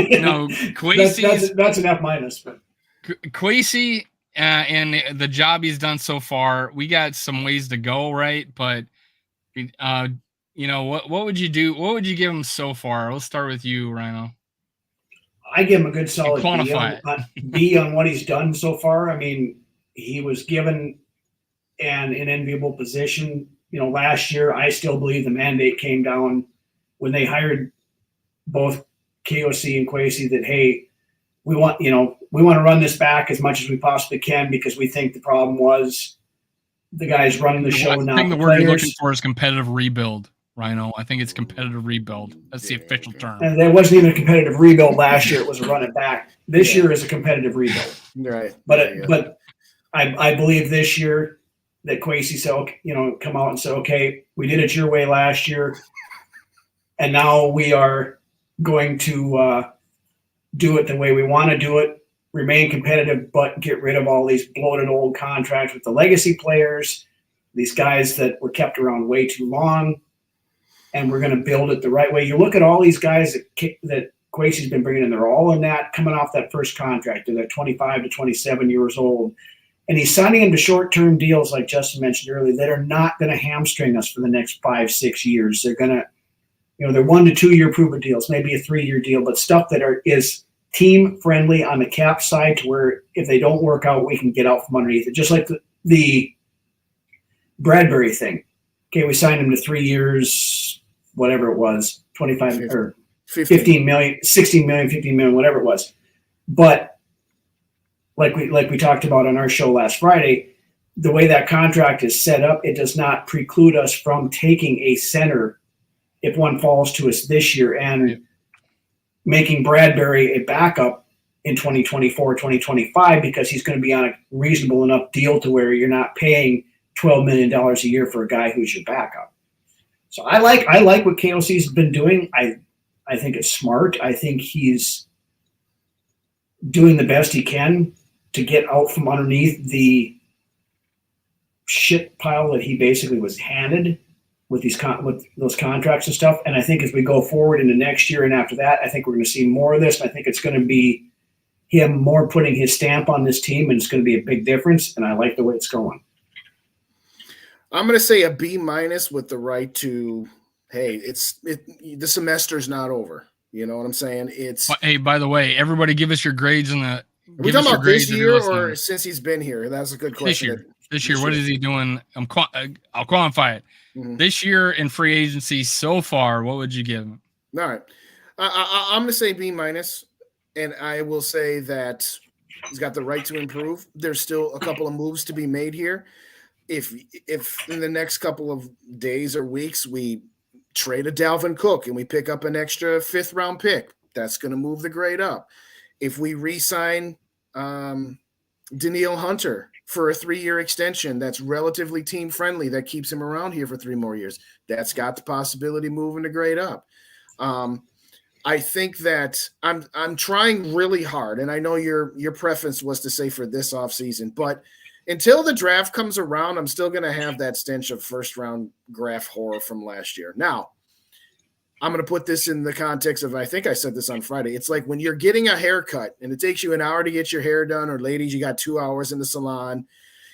Quasi's that's an F-. But Quasi and the job he's done so far, we got some ways to go, right? But what would you do? What would you give him so far? Let's start with you, Rhino. I give him a good solid B on what he's done so far. I mean, he was given an enviable position. Last year, I still believe the mandate came down when they hired both KOC and Quasi that, hey, we want to run this back as much as we possibly can because we think the problem was the guys running the show. I think the word you're looking for is competitive rebuild, Rhino. I think it's competitive rebuild. That's the official term. And there wasn't even a competitive rebuild last year. It was a run it back. This year is a competitive rebuild. Right. But I believe this year that Quasi said, come out and say, okay, we did it your way last year, and now we are going to do it the way we want to do it, remain competitive, but get rid of all these bloated old contracts with the legacy players, these guys that were kept around way too long, and we're going to build it the right way. You look at all these guys that Quasi's been bringing in, they're all in that, coming off that first contract. They're 25 to 27 years old. And he's signing into short-term deals, like Justin mentioned earlier, that are not going to hamstring us for the next 5-6 years. They're going to, they're 1 to 2 year proven deals, maybe a 3-year deal, but stuff that is team friendly on the cap side to where if they don't work out, we can get out from underneath it. Just like the Bradbury thing. Okay, we signed him to 3 years, whatever it was, 25 or 15 million, 16 million, 15 million, whatever it was. But like we talked about on our show last Friday, the way that contract is set up, it does not preclude us from taking a center if one falls to us this year and making Bradbury a backup in 2024, 2025, because he's going to be on a reasonable enough deal to where you're not paying $12 million a year for a guy who's your backup. So I like what KOC's been doing. I think it's smart. I think he's doing the best he can to get out from underneath the shit pile that he basically was handed with with those contracts and stuff. And I think as we go forward into next year and after that, I think we're going to see more of this. And I think it's going to be him more putting his stamp on this team, and it's going to be a big difference. And I like the way it's going. I'm going to say a B- with the right to, hey, the semester's not over. You know what I'm saying? Hey, by the way, everybody give us your grades in the. Are we talking about this year or since he's been here? That's a good question. This year, what is he doing? I'll quantify it. Mm-hmm. This year in free agency so far, what would you give him? All right. I'm going to say B-, and I will say that he's got the right to improve. There's still a couple of moves to be made here. If in the next couple of days or weeks we trade a Dalvin Cook and we pick up an extra 5th-round pick, that's going to move the grade up. If we re-sign Danielle Hunter for a 3-year extension that's relatively team-friendly, that keeps him around here for 3 more years, that's got the possibility of moving the grade up. I think that I'm trying really hard, and I know your preference was to say for this offseason, but until the draft comes around, I'm still going to have that stench of first-round draft horror from last year. Now, I'm going to put this in the context of, I think I said this on Friday. It's like when you're getting a haircut and it takes you an hour to get your hair done, or ladies, you got 2 hours in the salon.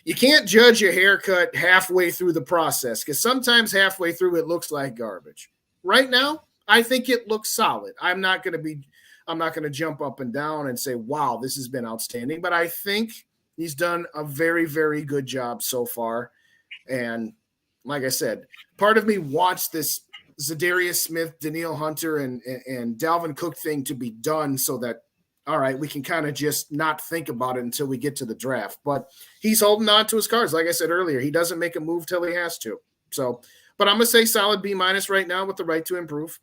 You can't judge your haircut halfway through the process, because sometimes halfway through it looks like garbage. Right now, I think it looks solid. I'm not going to jump up and down and say, wow, this has been outstanding. But I think he's done a very, very good job so far. And like I said, part of me wants this Zadarius Smith, Danielle Hunter, and Dalvin Cook thing to be done so that, all right, we can kind of just not think about it until we get to the draft. But he's holding on to his cards. Like I said earlier, he doesn't make a move till he has to. So, but I'm going to say solid B- right now with the right to improve.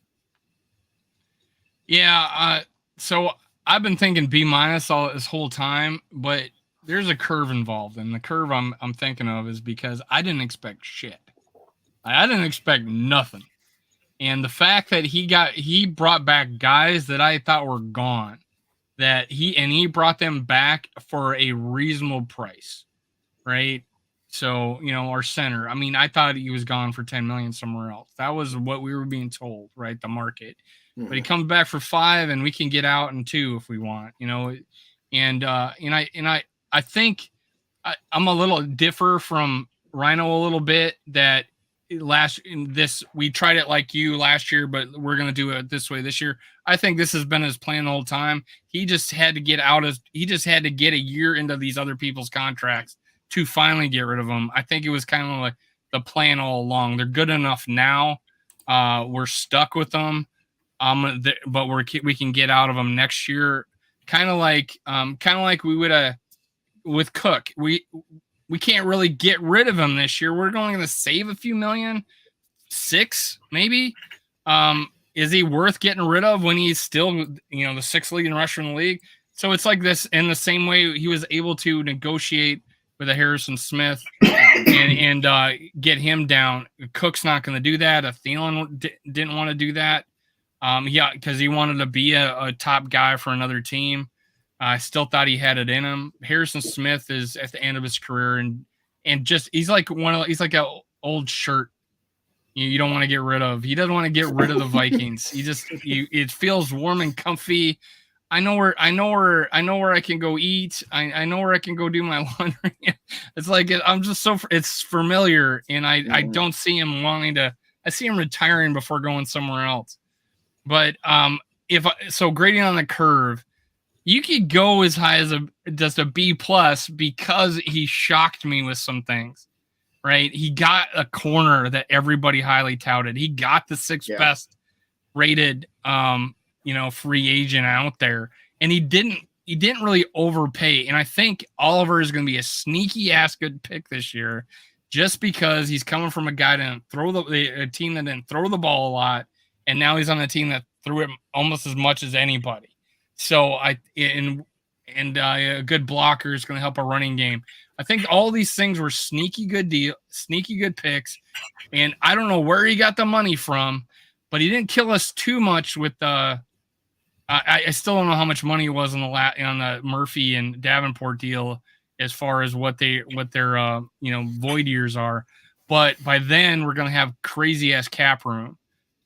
Yeah. So I've been thinking B- all this whole time, but there's a curve involved. And the curve I'm thinking of is because I didn't expect shit. I didn't expect nothing. And the fact that he brought back guys that I thought were gone, that he brought them back for a reasonable price, right? So, our center, I mean, I thought he was gone for $10 million somewhere else. That was what we were being told, right? The market. Mm-hmm. But he comes back for $5 million, and we can get out in $2 million if we want, And I think I'm a little differ from Rhino a little bit, that we tried it like you last year, but we're going to do it this way this year. I think this has been his plan the whole time. He just had to get a year into these other people's contracts to finally get rid of them. I think it was kind of like the plan all along. They're good enough now. We're stuck with them. But we can get out of them next year. Kind of like we would have with Cook. We can't really get rid of him this year. We're only going to save a few million, 6 maybe. Is he worth getting rid of when he's still, the 6th leading rusher in the league? So it's like this. In the same way, he was able to negotiate with a Harrison Smith and get him down. Cook's not going to do that. Thielen didn't want to do that. Because he wanted to be a top guy for another team. I still thought he had it in him. Harrison Smith is at the end of his career, and just he's like an old shirt you don't want to get rid of. He doesn't want to get rid of the Vikings. It feels warm and comfy. I know where I can go eat. I know where I can go do my laundry. It's like it's familiar, and I don't see him wanting to. I see him retiring before going somewhere else. But grading on the curve, you could go as high as just a B+ because he shocked me with some things, right? He got a corner that everybody highly touted. He got the 6th best rated, free agent out there, and he didn't really overpay. And I think Oliver is going to be a sneaky ass good pick this year, just because he's coming from a guy that a team that didn't throw the ball a lot. And now he's on a team that threw it almost as much as anybody. So a good blocker is going to help a running game. I think all these things were sneaky good picks. And I don't know where he got the money from, but he didn't kill us too much with the. I still don't know how much money it was on the Murphy and Davenport deal. as far as what their void years are. But by then we're going to have crazy ass cap room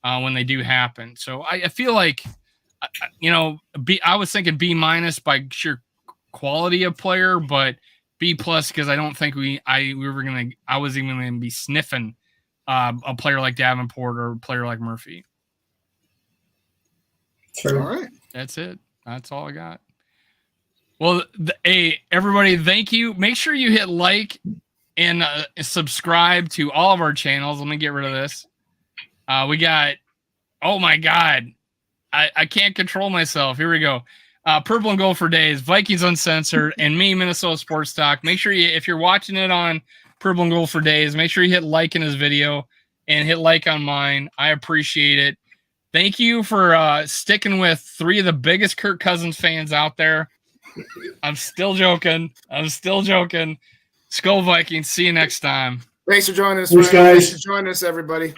when they do happen. So I feel like, I was thinking B- by sheer quality of player, but B+ because I don't think I was even going to be sniffing a player like Davenport or a player like Murphy. Sure. All right. That's it. That's all I got. Well, hey, everybody, thank you. Make sure you hit like and subscribe to all of our channels. Let me get rid of this. We got, oh my God, I can't control myself. Here we go. Purple and Gold for Days, Vikings Uncensored, and me, Minnesota Sports Talk. Make sure if you're watching it on Purple and Gold for Days, make sure you hit like in his video and hit like on mine. I appreciate it. Thank you for sticking with 3 of the biggest Kirk Cousins fans out there. I'm still joking. Skol Vikings. See you next time. Thanks for joining us, Thanks, guys. Thanks for joining us, everybody.